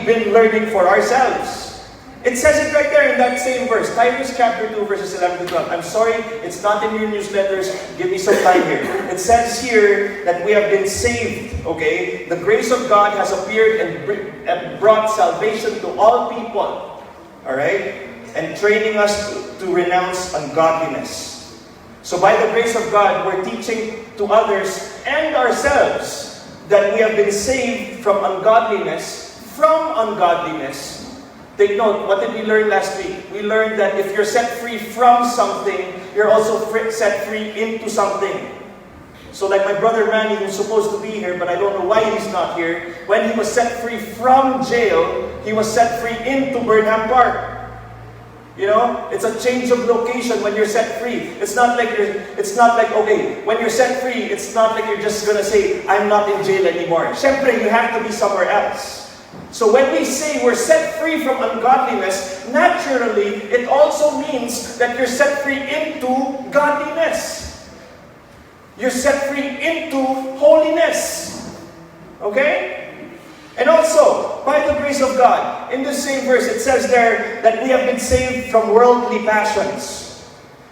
been learning for ourselves? It says it right there in that same verse. Titus chapter 2 verses 11 to 12. I'm sorry, it's not in your newsletters. Give me some time here. It says here that we have been saved. Okay? The grace of God has appeared and brought salvation to all people. Alright? And training us to renounce ungodliness. So by the grace of God, we're teaching to others and ourselves that we have been saved from ungodliness. From ungodliness. Take note, what did we learn last week? We learned that if you're set free from something, you're also set free into something. So like my brother Manny, who's supposed to be here, but I don't know why he's not here, when he was set free from jail, he was set free into Burnham Park. You know, it's a change of location when you're set free. It's not like okay, when you're set free, it's not like you're just gonna say, I'm not in jail anymore. Syempre, you have to be somewhere else. So when we say we're set free from ungodliness, naturally, it also means that you're set free into godliness. You're set free into holiness. Okay? And also, by the grace of God, in the same verse, it says there that we have been saved from worldly passions.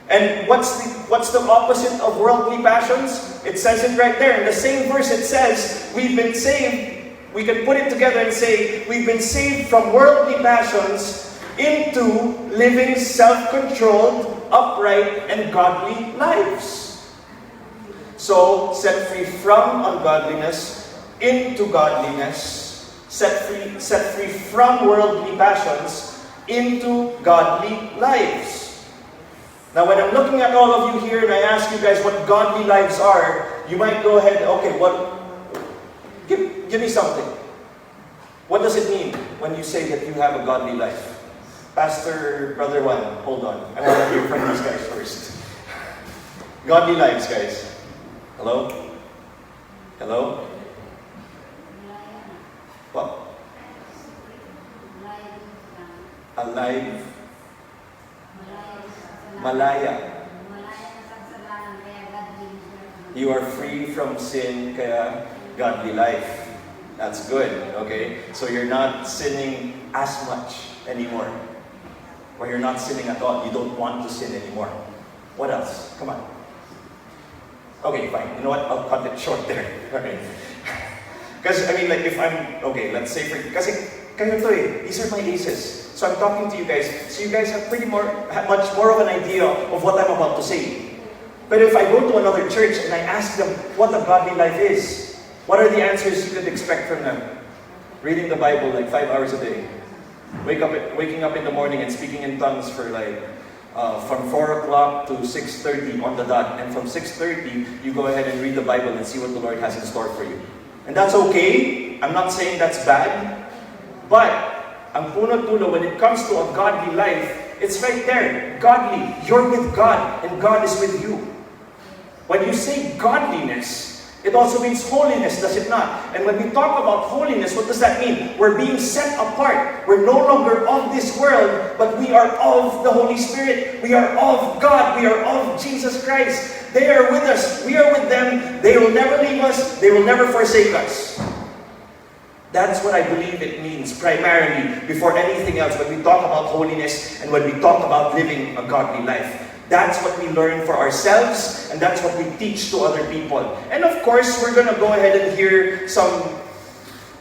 And what's the opposite of worldly passions? It says it right there. In the same verse, it says we've been saved. We can put it together and say, we've been saved from worldly passions into living self-controlled, upright, and godly lives. So, set free from ungodliness into godliness, set free from worldly passions into godly lives. Now, when I'm looking at all of you here and I ask you guys what godly lives are, you might go ahead, okay, give me something. What does it mean when you say that you have a godly life? Pastor, Brother Juan, hold on. I want to hear from these guys first. Godly lives, guys. Hello? Hello? What? Alive. Malaya. You are free from sin, kaya godly life. That's good, okay? So you're not sinning as much anymore. Or you're not sinning at all. You don't want to sin anymore. What else? Come on. Okay, fine. You know what? I'll cut it short there. Okay. Because, I mean, like, if I'm, okay, let's say, kasi, kayo to eh, these are my aces. So I'm talking to you guys. So you guys have much more of an idea of what I'm about to say. But if I go to another church and I ask them what a godly life is, what are the answers you could expect from them? Reading the Bible like 5 hours a day. Waking up in the morning and speaking in tongues for like from 4 o'clock to 6:30 on the dot. And from 6:30, you go ahead and read the Bible and see what the Lord has in store for you. And that's okay. I'm not saying that's bad. But ang punot dulo, when it comes to a godly life, it's right there. Godly. You're with God and God is with you. When you say godliness, it also means holiness, does it not? And when we talk about holiness, what does that mean? We're being set apart. We're no longer of this world, but we are of the Holy Spirit. We are of God. We are of Jesus Christ. They are with us. We are with them. They will never leave us. They will never forsake us. That's what I believe it means primarily before anything else when we talk about holiness and when we talk about living a godly life. That's what we learn for ourselves, and that's what we teach to other people. And of course, we're going to go ahead and hear some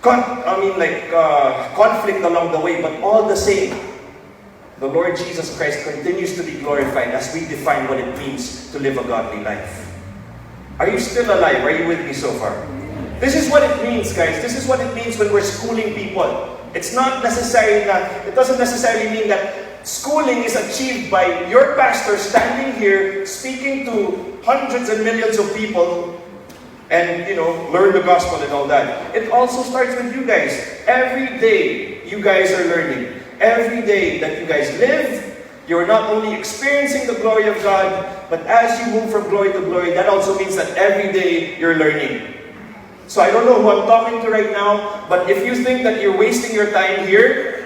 conflict along the way, but all the same, the Lord Jesus Christ continues to be glorified as we define what it means to live a godly life. Are you still alive? Are you with me so far? This is what it means, guys. This is what it means when we're schooling people. It doesn't necessarily mean that schooling is achieved by your pastor standing here speaking to hundreds and millions of people and, learn the gospel and all that. It also starts with you guys. Every day, you guys are learning. Every day that you guys live, you're not only experiencing the glory of God, but as you move from glory to glory, that also means that every day you're learning. So I don't know who I'm talking to right now, but if you think that you're wasting your time here,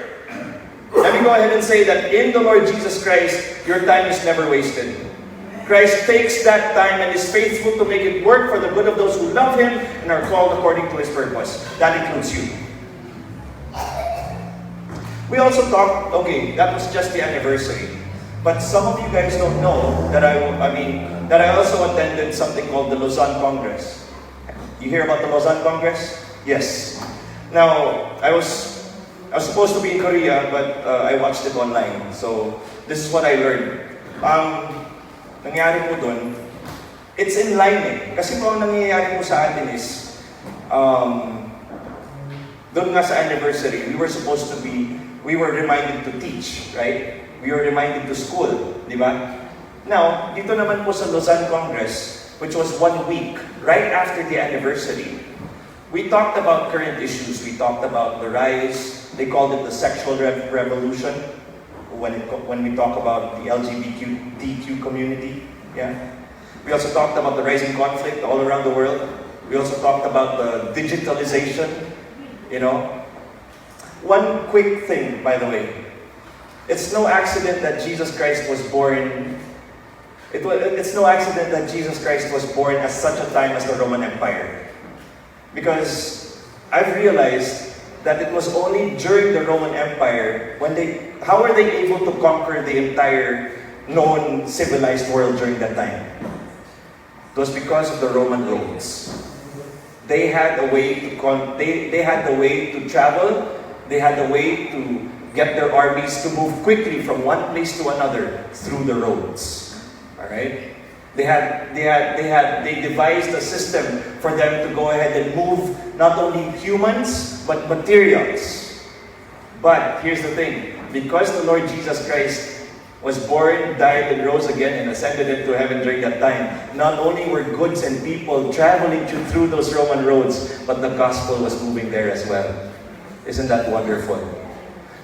let me go ahead and say that in the Lord Jesus Christ, your time is never wasted. Christ takes that time and is faithful to make it work for the good of those who love Him and are called according to His purpose. That includes you. We also talked, okay, that was just the anniversary. But some of you guys don't know that that I also attended something called the Lausanne Congress. You hear about the Lausanne Congress? Yes. Now, I was supposed to be in Korea, but I watched it online. So, this is what I learned. Nangyari po dun, it's in line eh. Kasi po ang nangyayari po sa atin is, doon nga sa anniversary, we were reminded to teach, right? We were reminded to school, di ba? Now, dito naman po sa Lausanne Congress, which was 1 week, right after the anniversary, we talked about current issues. We talked about the rise, they called it the sexual revolution, when we talk about the LGBTQ community, yeah? We also talked about the rising conflict all around the world. We also talked about the digitalization, you know. One quick thing, by the way. It's no accident that Jesus Christ was born. It's no accident that Jesus Christ was born at such a time as the Roman Empire. Because I've realized that it was only during the Roman Empire how were they able to conquer the entire known civilized world during that time? It was because of the Roman roads. They had a way to they had the way to travel. They had a way to get their armies to move quickly from one place to another through the roads. All right? They devised a system for them to go ahead and move not only humans but materials. But here's the thing, because the Lord Jesus Christ was born, died, and rose again and ascended into heaven during that time, not only were goods and people traveling through those Roman roads, but the gospel was moving there as well. Isn't that wonderful?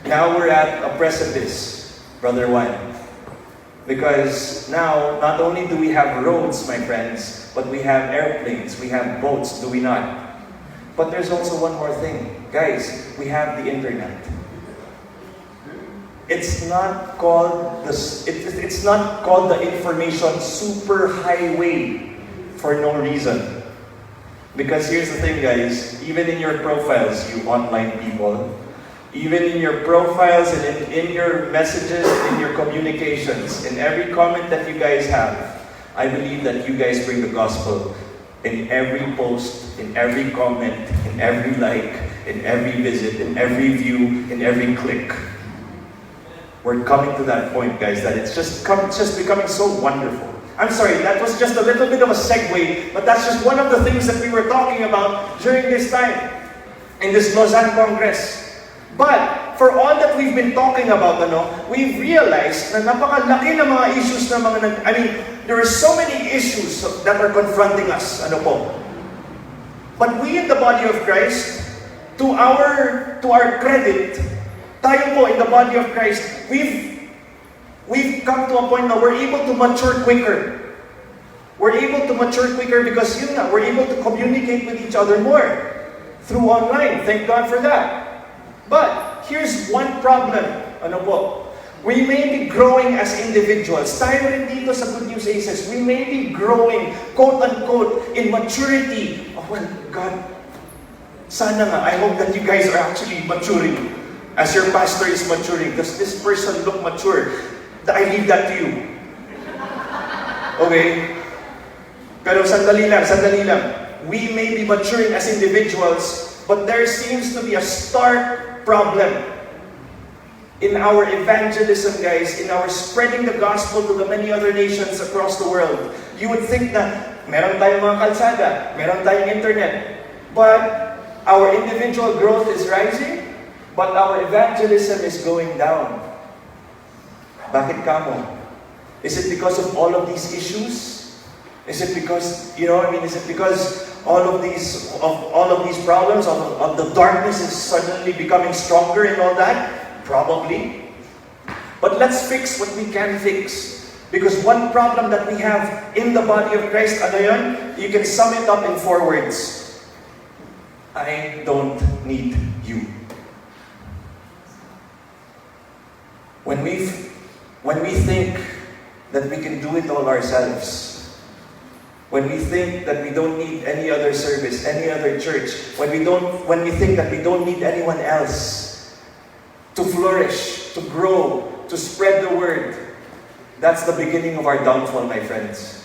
Now we're at a precipice, Brother Juan. Because now, not only do we have roads, my friends, but we have airplanes, we have boats, do we not? But there's also one more thing. Guys, we have the internet. It's not called the information superhighway for no reason. Because here's the thing, guys, even in your profiles, you online people, even in your profiles and in your messages, in your communications, in every comment that you guys have, I believe that you guys bring the gospel in every post, in every comment, in every like, in every visit, in every view, in every click. We're coming to that point, guys, that it's just becoming so wonderful. I'm sorry, that was just a little bit of a segue, but that's just one of the things that we were talking about during this time, in this Lausanne Congress. But, for all that we've been talking about, we've realized na napakalaki ng mga issues na there are so many issues that are confronting us, But we in the body of Christ, to our credit, tayo po in the body of Christ, we've come to a point na we're able to mature quicker. We're able to mature quicker because we're able to communicate with each other more through online. Thank God for that. But here's one problem. We may be growing as individuals. Tayo rin dito sa Good News Aces, we may be growing, quote-unquote, in maturity. Oh, well, God, sana nga, I hope that you guys are actually maturing. As your pastor is maturing. Does this person look mature? I leave that to you. Okay? Pero sandali lang. We may be maturing as individuals, but there seems to be a stark problem in our evangelism, guys, in our spreading the gospel to the many other nations across the world. You would think na meron tayong mga kalsada, meron tayong internet, but our individual growth is rising, but our evangelism is going down. Bakit kamo? Is it because of all of these issues? Is it because, is it because all of these problems, of the darkness is suddenly becoming stronger and all that? Probably. But let's fix what we can fix. Because one problem that we have in the body of Christ, you can sum it up in 4 words. I don't need you. When we think that we can do it all ourselves, when we think that we don't need any other service, any other church, when we think that we don't need anyone else, to flourish, to grow, to spread the word. That's the beginning of our downfall, my friends.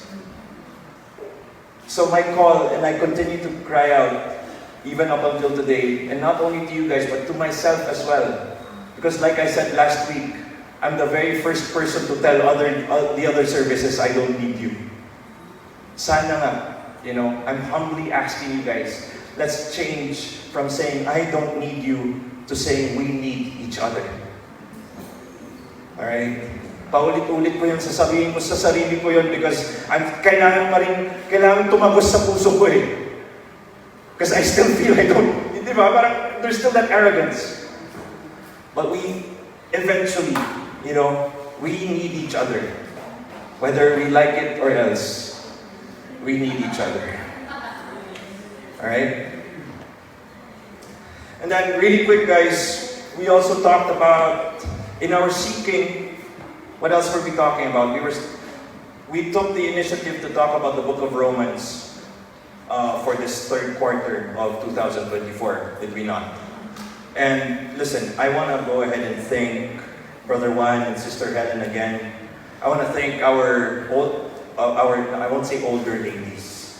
So my call, and I continue to cry out, even up until today, and not only to you guys, but to myself as well. Because like I said last week, I'm the very first person to tell the other services, I don't need you. Sana nga, I'm humbly asking you guys, let's change from saying, I don't need you, to saying, we need each other. Alright? Paulit-ulit ko yun, sasabihin ko sa sarili ko yun because kailangan tumagos sa puso ko eh. Because I still feel I don't, di ba? Parang there's still that arrogance. But we eventually, we need each other. Whether we like it or else, we need each other. Alright? And then really quick guys, we also talked about, in our seeking, what else were we talking about? We took the initiative to talk about the book of Romans for this third quarter of 2024, did we not? And listen, I want to go ahead and thank Brother Juan and Sister Helen again. I want to thank our I won't say older ladies.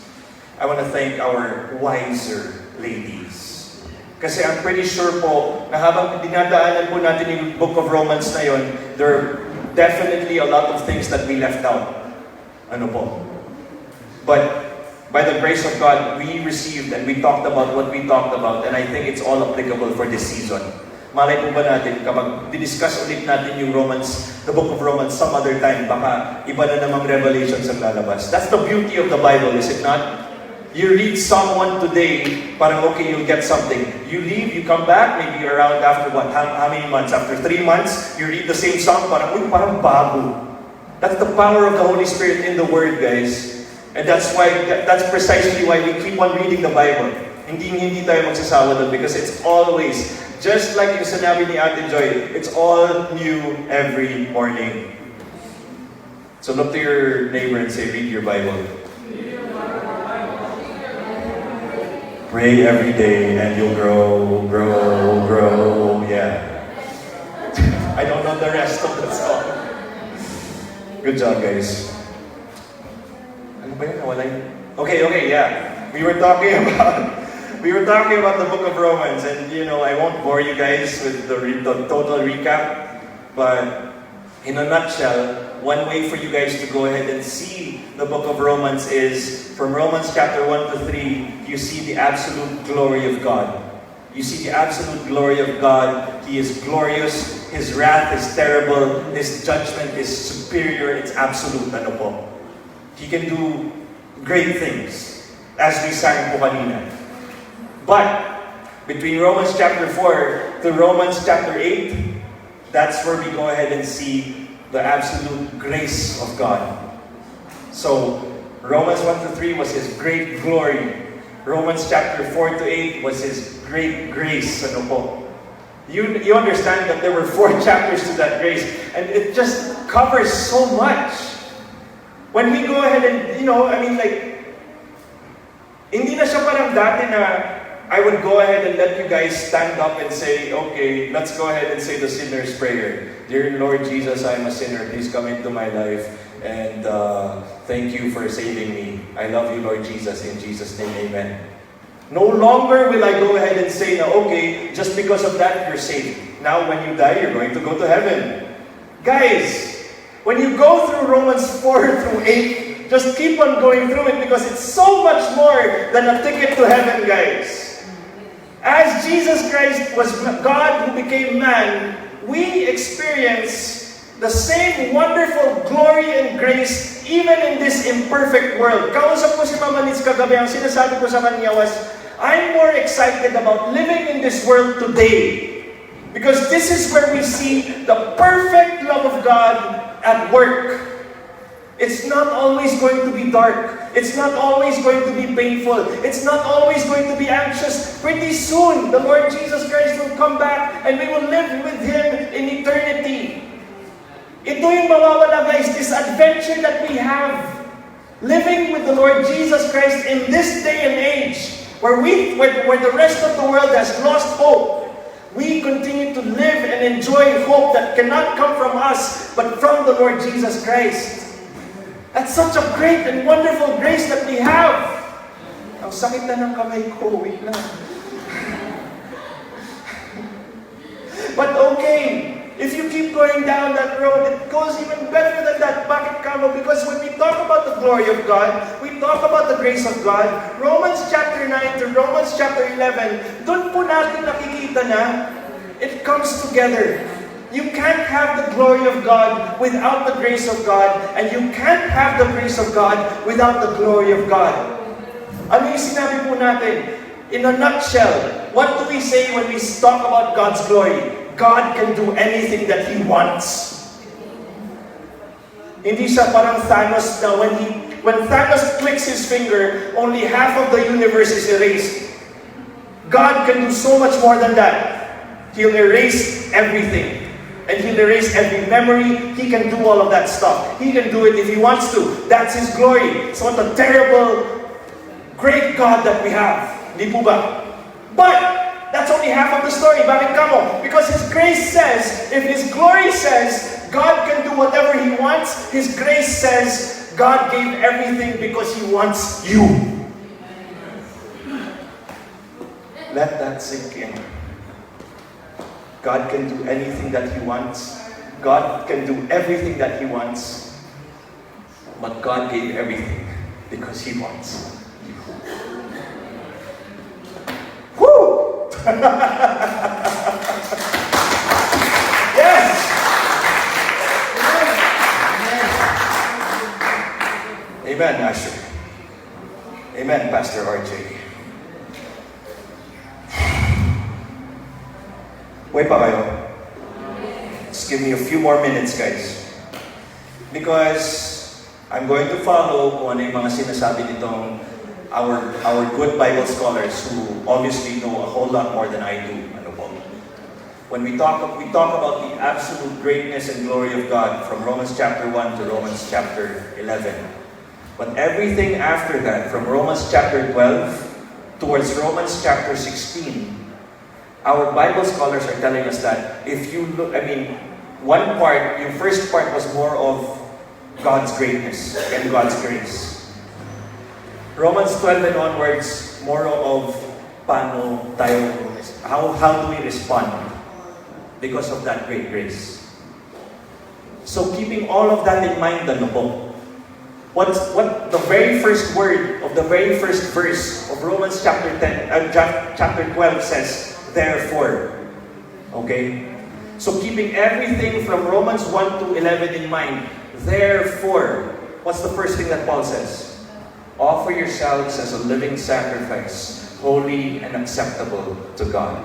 I want to thank our wiser ladies. Kasi I'm pretty sure po na habang dinadaanan po natin yung book of Romans na yun, there are definitely a lot of things that we left out. Ano po? But by the grace of God, we received and we talked about what we talked about, and I think it's all applicable for this season. Malay po ba natin, kapag didiscuss ulit natin yung the book of Romans some other time, baka iba na namang revelations ang lalabas. That's the beauty of the Bible, is it not? You read Psalm 1 today, parang okay, you'll get something. You leave, you come back, maybe around after what? How many months? After 3 months, you read the same psalm, parang bago. That's the power of the Holy Spirit in the Word, guys. And that's precisely why we keep on reading the Bible. Hindi tayo magsasawa doon because it's always, just like yung sinabi ni Ate Joy, it's all new every morning. So look to your neighbor and say, read your Bible. Pray every day and you'll grow, yeah. I don't know the rest of the song. Good job, guys. Ano ba yun? Nawala yun? Okay, yeah. We were talking about the book of Romans, and I won't bore you guys with the total recap, but in a nutshell, one way for you guys to go ahead and see the book of Romans is, from Romans chapter 1 to 3, you see the absolute glory of God. You see the absolute glory of God. He is glorious. His wrath is terrible. His judgment is superior. It's absolute. Ano po? He can do great things, as we sang po kanina. But, between Romans chapter 4 to Romans chapter 8, that's where we go ahead and see the absolute grace of God. So, Romans 1 to 3 was His great glory. Romans chapter 4 to 8 was His great grace. Ano po? You understand that there were 4 chapters to that grace, and it just covers so much. When we go ahead and, hindi na siya parang dati na I would go ahead and let you guys stand up and say, okay, let's go ahead and say the sinner's prayer. Dear Lord Jesus, I'm a sinner. Please come into my life and thank you for saving me. I love you, Lord Jesus. In Jesus' name, amen. No longer will I go ahead and say, okay, just because of that, you're saved. Now, when you die, you're going to go to heaven. Guys, when you go through Romans 4 through 8, just keep on going through it because it's so much more than a ticket to heaven, guys. As Jesus Christ was God who became man, we experience the same wonderful glory and grace even in this imperfect world. Kausap ko si Mama Liz kagabi, ang sinasabi ko sa kanya was, I'm more excited about living in this world today because this is where we see the perfect love of God at work. It's not always going to be dark. It's not always going to be painful. It's not always going to be anxious. Pretty soon, the Lord Jesus Christ will come back and we will live with Him in eternity. Ito yung mawawala, guys, this adventure that we have. Living with the Lord Jesus Christ in this day and age, where the rest of the world has lost hope. we continue to live and enjoy hope that cannot come from us, but from the Lord Jesus Christ. That's such a great and wonderful grace that we have. Ang sakit na ng kamay ko, wait lang. But okay, if you keep going down that road, it goes even better than that. Bakit kamo? Because when we talk about the glory of God, we talk about the grace of God, Romans chapter 9 to Romans chapter 11, doon po natin nakikita na it comes together. You can't have the glory of God without the grace of God, and you can't have the grace of God without the glory of God. Ano yung sinabi po natin? In a nutshell, what do we say when we talk about God's glory? God can do anything that He wants. Hindi siya parang Thanos na when Thanos clicks his finger, only half of the universe is erased. God can do so much more than that. He'll erase everything. And He'll erase every memory. He can do all of that stuff. He can do it if He wants to. That's His glory. So what a terrible, great God that we have. Di po ba? But that's only half of the story. Bakit kamo? Because His grace says, if His glory says, God can do whatever He wants, His grace says, God gave everything because He wants you. Let that sink in. God can do anything that He wants. God can do everything that He wants. But God gave everything because He wants you. Woo! Yes! Amen, Asher. Amen, Pastor RJ. Wait pa kayo? Just give me a few more minutes, guys. Because I'm going to follow kung ano yung mga sinasabi nitong our good Bible scholars who obviously know a whole lot more than I do. Ano po? When we talk about the absolute greatness and glory of God from Romans chapter 1 to Romans chapter 11. But everything after that, from Romans chapter 12 towards Romans chapter 16, our Bible scholars are telling us that if you look, your first part was more of God's greatness and God's grace. Romans 12 and onwards, more of how do we respond because of that great grace. So keeping all of that in mind, ano po? What the very first word of the very first verse of Romans chapter 12 says, therefore. Okay? So keeping everything from Romans 1 to 11 in mind, therefore, what's the first thing that Paul says? Offer yourselves as a living sacrifice, holy and acceptable to God.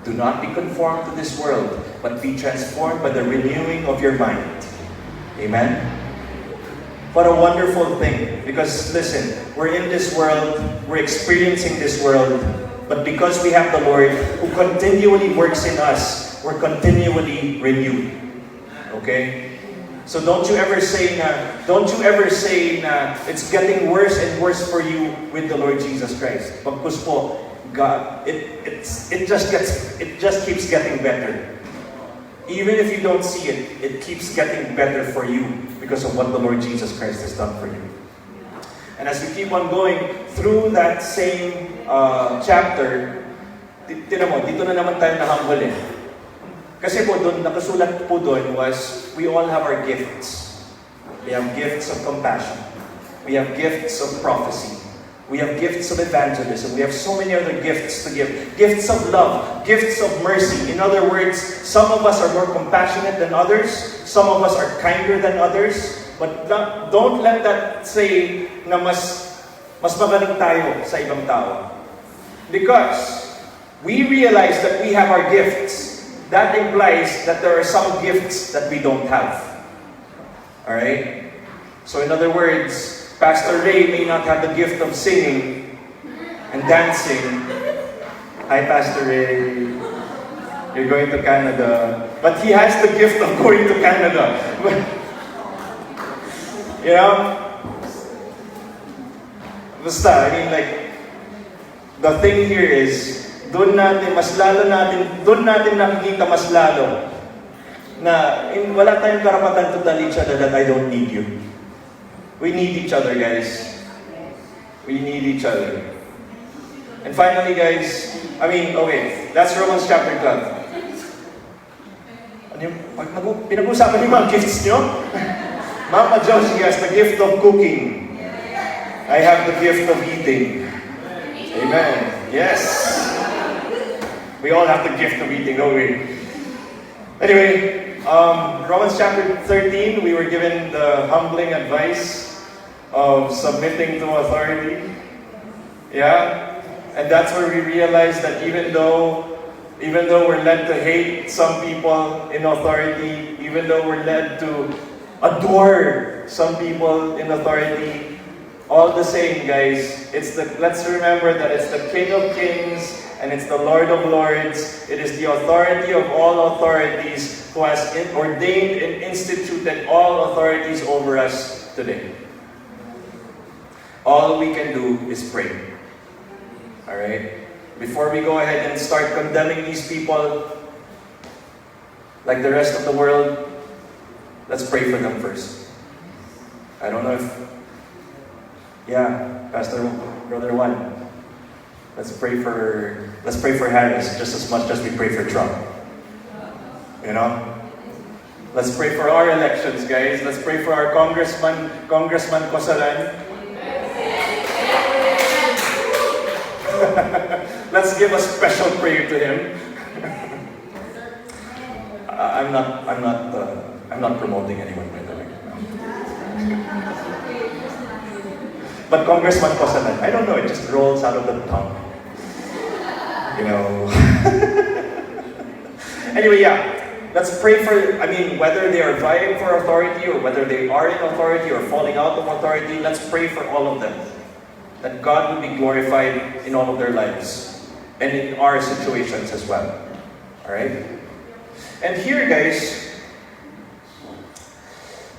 Do not be conformed to this world, but be transformed by the renewing of your mind. Amen? What a wonderful thing. Because listen, we're in this world, we're experiencing this world, but because we have the Lord who continually works in us, we're continually renewed. Okay? So don't you ever say na it's getting worse and worse for you with the Lord Jesus Christ. Pagkus po, God, it just keeps getting better. Even if you don't see it, it keeps getting better for you because of what the Lord Jesus Christ has done for you. And as we keep on going through that same chapter, tinan mo, dito na naman tayo na-humble eh. Kasi po doon, nakasulat po doon was, we all have our gifts. We have gifts of compassion. We have gifts of prophecy. We have gifts of evangelism. We have so many other gifts to give. Gifts of love. Gifts of mercy. In other words, some of us are more compassionate than others. Some of us are kinder than others. But don't let that say na mas magaling tayo sa ibang tao. Because we realize that we have our gifts. That implies that there are some gifts that we don't have. Alright? So in other words, Pastor Ray may not have the gift of singing and dancing. Hi, Pastor Ray. You're going to Canada. But he has the gift of going to Canada. You know? Basta, the thing here is, doon natin nakikita mas lalo na wala tayong karapatan to tell each other that I don't need you. We need each other, guys. We need each other. And finally, guys, okay, that's Romans chapter 12. Ano yung, pinag-usapan yung mga gifts nyo? Mama Josie has the gift of cooking. I have the gift of eating. Amen. Yes. We all have the gift of eating, don't we? Anyway, Romans chapter 13, we were given the humbling advice of submitting to authority. Yeah? And that's where we realize that even though we're led to hate some people in authority, even though we're led to adore some people in authority, all the same, guys, let's remember that it's the King of Kings and it's the Lord of Lords. It is the authority of all authorities who has ordained and instituted all authorities over us today. All we can do is pray. Alright? Before we go ahead and start condemning these people like the rest of the world, let's pray for them first. I don't know if... Yeah, Brother Juan. Let's pray for Harris just as much as we pray for Trump. You know? Let's pray for our elections, guys. Let's pray for our Congressman Cosalan. Let's give a special prayer to him. I'm not promoting anyone, by the way. But Congressman Cosalan, I don't know, it just rolls out of the tongue. You know. Anyway, yeah. Let's pray for, whether they are vying for authority or whether they are in authority or falling out of authority, let's pray for all of them. That God would be glorified in all of their lives and in our situations as well. Alright? And here, guys,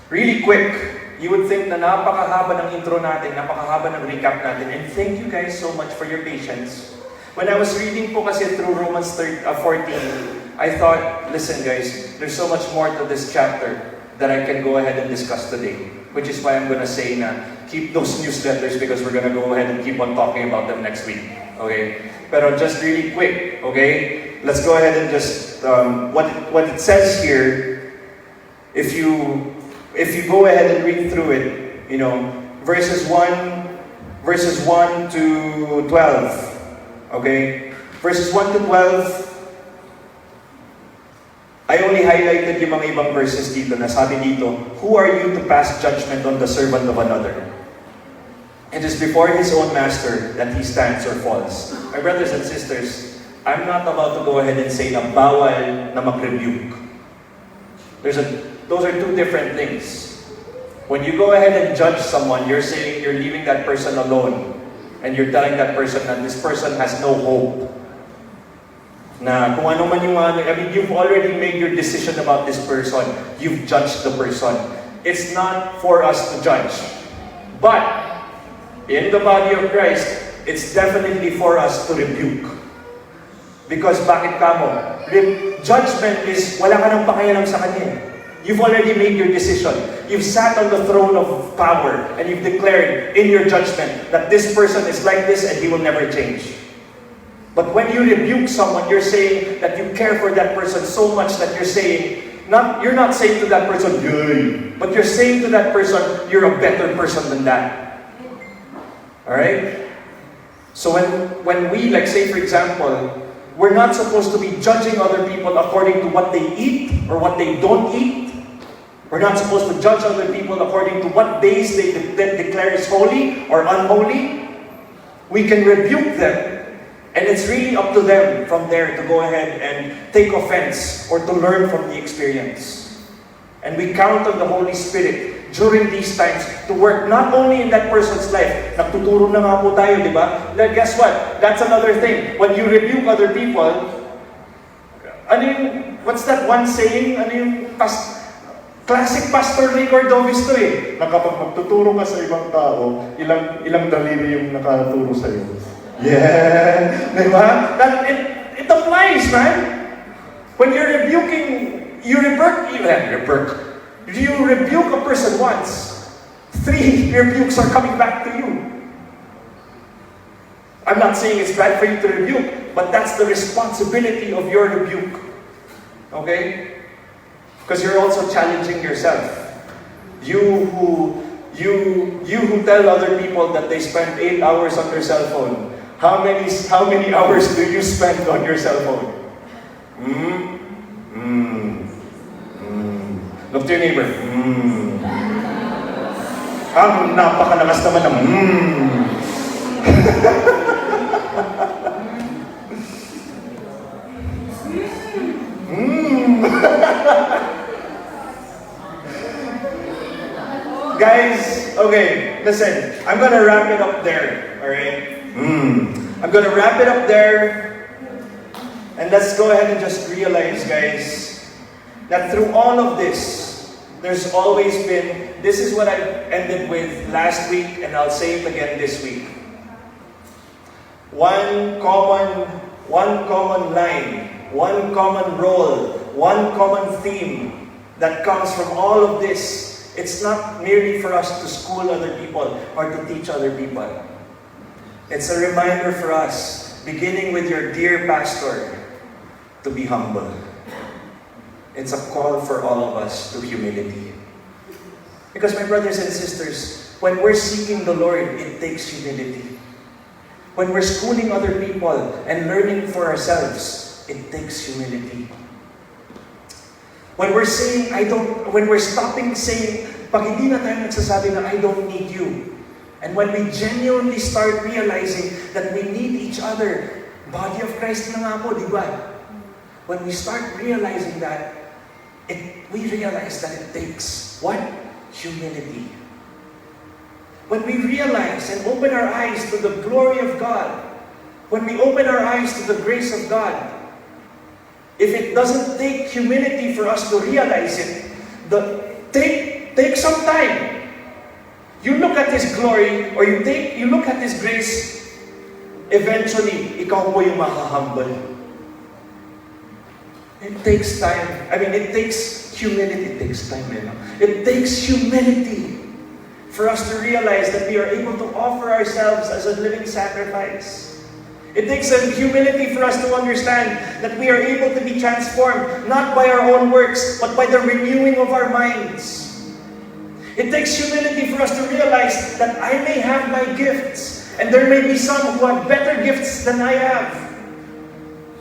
really quick, you would think na napakahaba ng intro natin, napakahaba ng recap natin, and thank you guys so much for your patience. When I was reading po kasi through Romans 14, I thought, listen guys, there's so much more to this chapter that I can go ahead and discuss today. Which is why I'm gonna say na, keep those newsletters because we're gonna go ahead and keep on talking about them next week. Okay? Pero just really quick, okay? Let's go ahead and just, what it says here, if you go ahead and read through it, you know, verses 1 to 12. Okay? Verses 1 to 12, I only highlighted yung mga ibang verses dito na sabi dito, who are you to pass judgment on the servant of another? It is before his own master that he stands or falls. My brothers and sisters, I'm not about to go ahead and say na bawal na mag-rebuke. Those are two different things. When you go ahead and judge someone, you're saying you're leaving that person alone. And you're telling that person that this person has no hope. Na kung ano man yung you've already made your decision about this person. You've judged the person. It's not for us to judge. But, in the body of Christ, it's definitely for us to rebuke. Because bakit kamo? Judgment is, wala ka nang pakialam sa kanya. You've already made your decision. You've sat on the throne of power and you've declared in your judgment that this person is like this and he will never change. But when you rebuke someone, you're saying that you care for that person so much that you're not saying to that person, yay, but you're saying to that person, you're a better person than that. Alright? So when we, like say for example, we're not supposed to be judging other people according to what they eat or what they don't eat. We're not supposed to judge other people according to what days they declare is holy or unholy. We can rebuke them, and it's really up to them from there to go ahead and take offense or to learn from the experience. And we count on the Holy Spirit during these times to work not only in that person's life. Nagtuturo na nga po tayo, di ba? Guess what? That's another thing. When you rebuke other people, what's that one saying? Classic Pastor Rick Ordovis to eh. Na kapag magtuturo ka sa ibang tao, ilang daliri yung nakaturo sa'yo. Yeah. Diba? That it applies, man. When you're rebuking, you rebuke a person once, 3 rebukes are coming back to you. I'm not saying it's bad for you to rebuke, but that's the responsibility of your rebuke. Okay? Because you're also challenging yourself. You who tell other people that they spend 8 hours on their cell phone, how many hours do you spend on your cell phone? Look to your neighbor. Napakalakas naman ng Guys, okay, listen. I'm gonna wrap it up there, alright? I'm gonna wrap it up there. And let's go ahead and just realize, guys, that through all of this, there's always been, this is what I ended with last week, and I'll say it again this week. One common line, one common role, one common theme that comes from all of this. It's not merely for us to school other people or to teach other people. It's a reminder for us, beginning with your dear pastor, to be humble. It's a call for all of us to humility. Because my brothers and sisters, when we're seeking the Lord, it takes humility. When we're schooling other people and learning for ourselves, it takes humility. When we're saying, when we're stopping saying, pag hindi na tayo nagsasabi na, I don't need you. And when we genuinely start realizing that we need each other, body of Christ na nga po, di ba? When we start realizing that, we realize that it takes what? Humility. When we realize and open our eyes to the glory of God, when we open our eyes to the grace of God, if it doesn't take humility for us to realize it, take some time. You look at His glory, or you look at His grace, eventually, ikaw po yung mahahumble. It takes time. I mean, it takes humility. It takes time, It takes humility for us to realize that we are able to offer ourselves as a living sacrifice. It takes a humility for us to understand that we are able to be transformed, not by our own works, but by the renewing of our minds. It takes humility for us to realize that I may have my gifts, and there may be some who have better gifts than I have.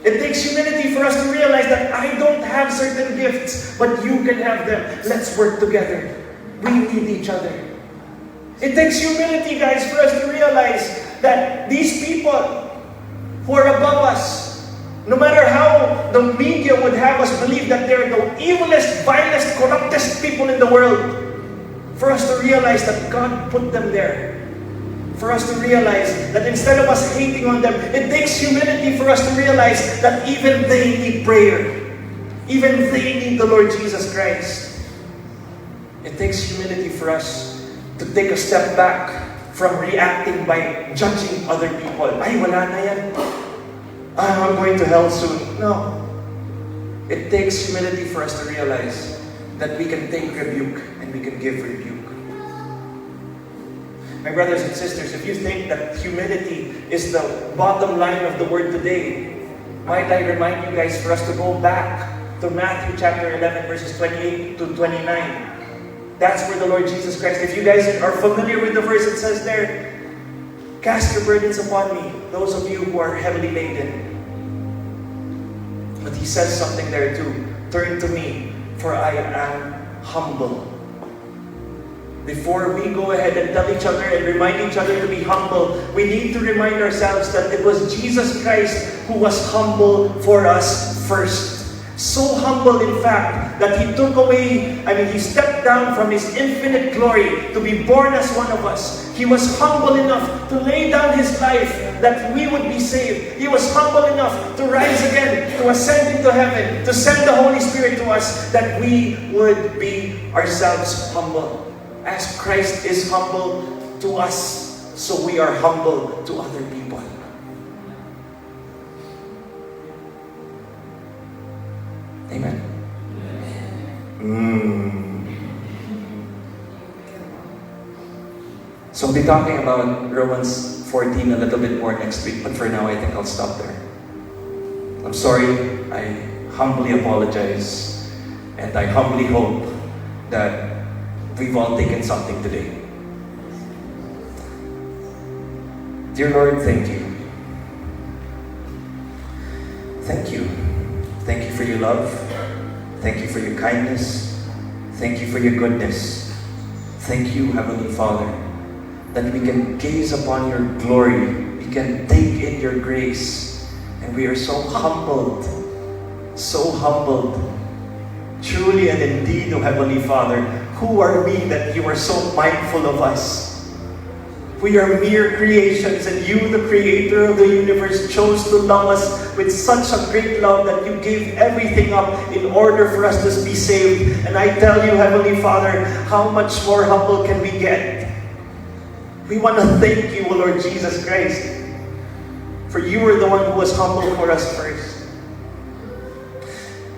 It takes humility for us to realize that I don't have certain gifts, but you can have them. Let's work together. We need each other. It takes humility, guys, for us to realize that these people who are above us, no matter how the media would have us believe that they're the evilest, vilest, corruptest people in the world, for us to realize that God put them there. For us to realize that instead of us hating on them, it takes humility for us to realize that even they need prayer. Even they need the Lord Jesus Christ. It takes humility for us to take a step back from reacting by judging other people. Ay, wala na yan. I'm going to hell soon. No. It takes humility for us to realize that we can take rebuke and we can give rebuke. My brothers and sisters, if you think that humility is the bottom line of the word today, might I remind you guys for us to go back to Matthew chapter 11 verses 28 to 29. That's where the Lord Jesus Christ, if you guys are familiar with the verse, it says there, cast your burdens upon me, those of you who are heavily laden. But He says something there too, turn to me, for I am humble. Before we go ahead and tell each other and remind each other to be humble, we need to remind ourselves that it was Jesus Christ who was humble for us first. So humble, in fact, that He He stepped down from His infinite glory to be born as one of us. He was humble enough to lay down His life that we would be saved. He was humble enough to rise again, to ascend into heaven, to send the Holy Spirit to us, that we would be ourselves humble. As Christ is humble to us, so we are humble to other people. Amen. So I'll be talking about Romans 14 a little bit more next week, but for now I think I'll stop there. I'm sorry, I humbly apologize, and I humbly hope that we've all taken something today. Dear Lord, thank you. Thank you. Thank you for your love. Thank you for your kindness. Thank you for your goodness. Thank you, Heavenly Father, that we can gaze upon your glory. We can take in your grace. And we are so humbled. So humbled. Truly and indeed, O Heavenly Father, who are we that you are so mindful of us? We are mere creations, and you, the creator of the universe, chose to love us with such a great love that you gave everything up in order for us to be saved. And I tell you, Heavenly Father, how much more humble can we get? We want to thank you, O Lord Jesus Christ, for you were the one who was humble for us first.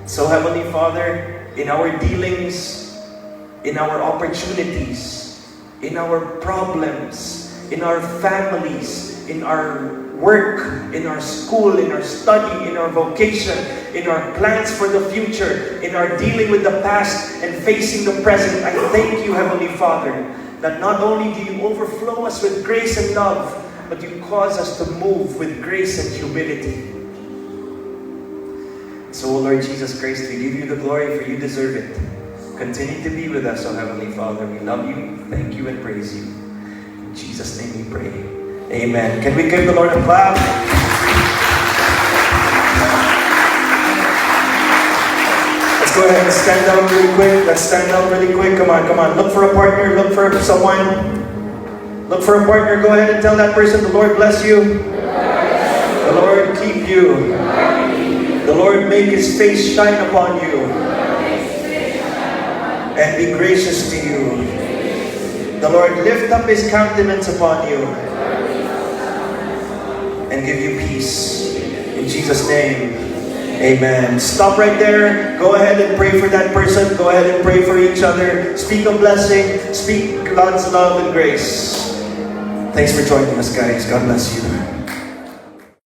So, Heavenly Father, in our dealings, in our opportunities, in our problems, in our families, in our work, in our school, in our study, in our vocation, in our plans for the future, in our dealing with the past and facing the present, I thank you, Heavenly Father, that not only do you overflow us with grace and love, but you cause us to move with grace and humility. So, O Lord Jesus Christ, we give you the glory, for you deserve it. Continue to be with us, O Heavenly Father. We love you, thank you, and praise you. In Jesus' name we pray. Amen. Can we give the Lord a clap? Let's go ahead and stand up really quick. Let's stand up really quick. Come on, come on. Look for a partner. Look for someone. Look for a partner. Go ahead and tell that person, the Lord bless you. The Lord keep you. The Lord make His face shine upon you and be gracious to you. The Lord lift up His countenance upon you and give you peace. In Jesus' name, amen. Stop right there. Go ahead and pray for that person. Go ahead and pray for each other. Speak a blessing. Speak God's love and grace. Thanks for joining us, guys. God bless you.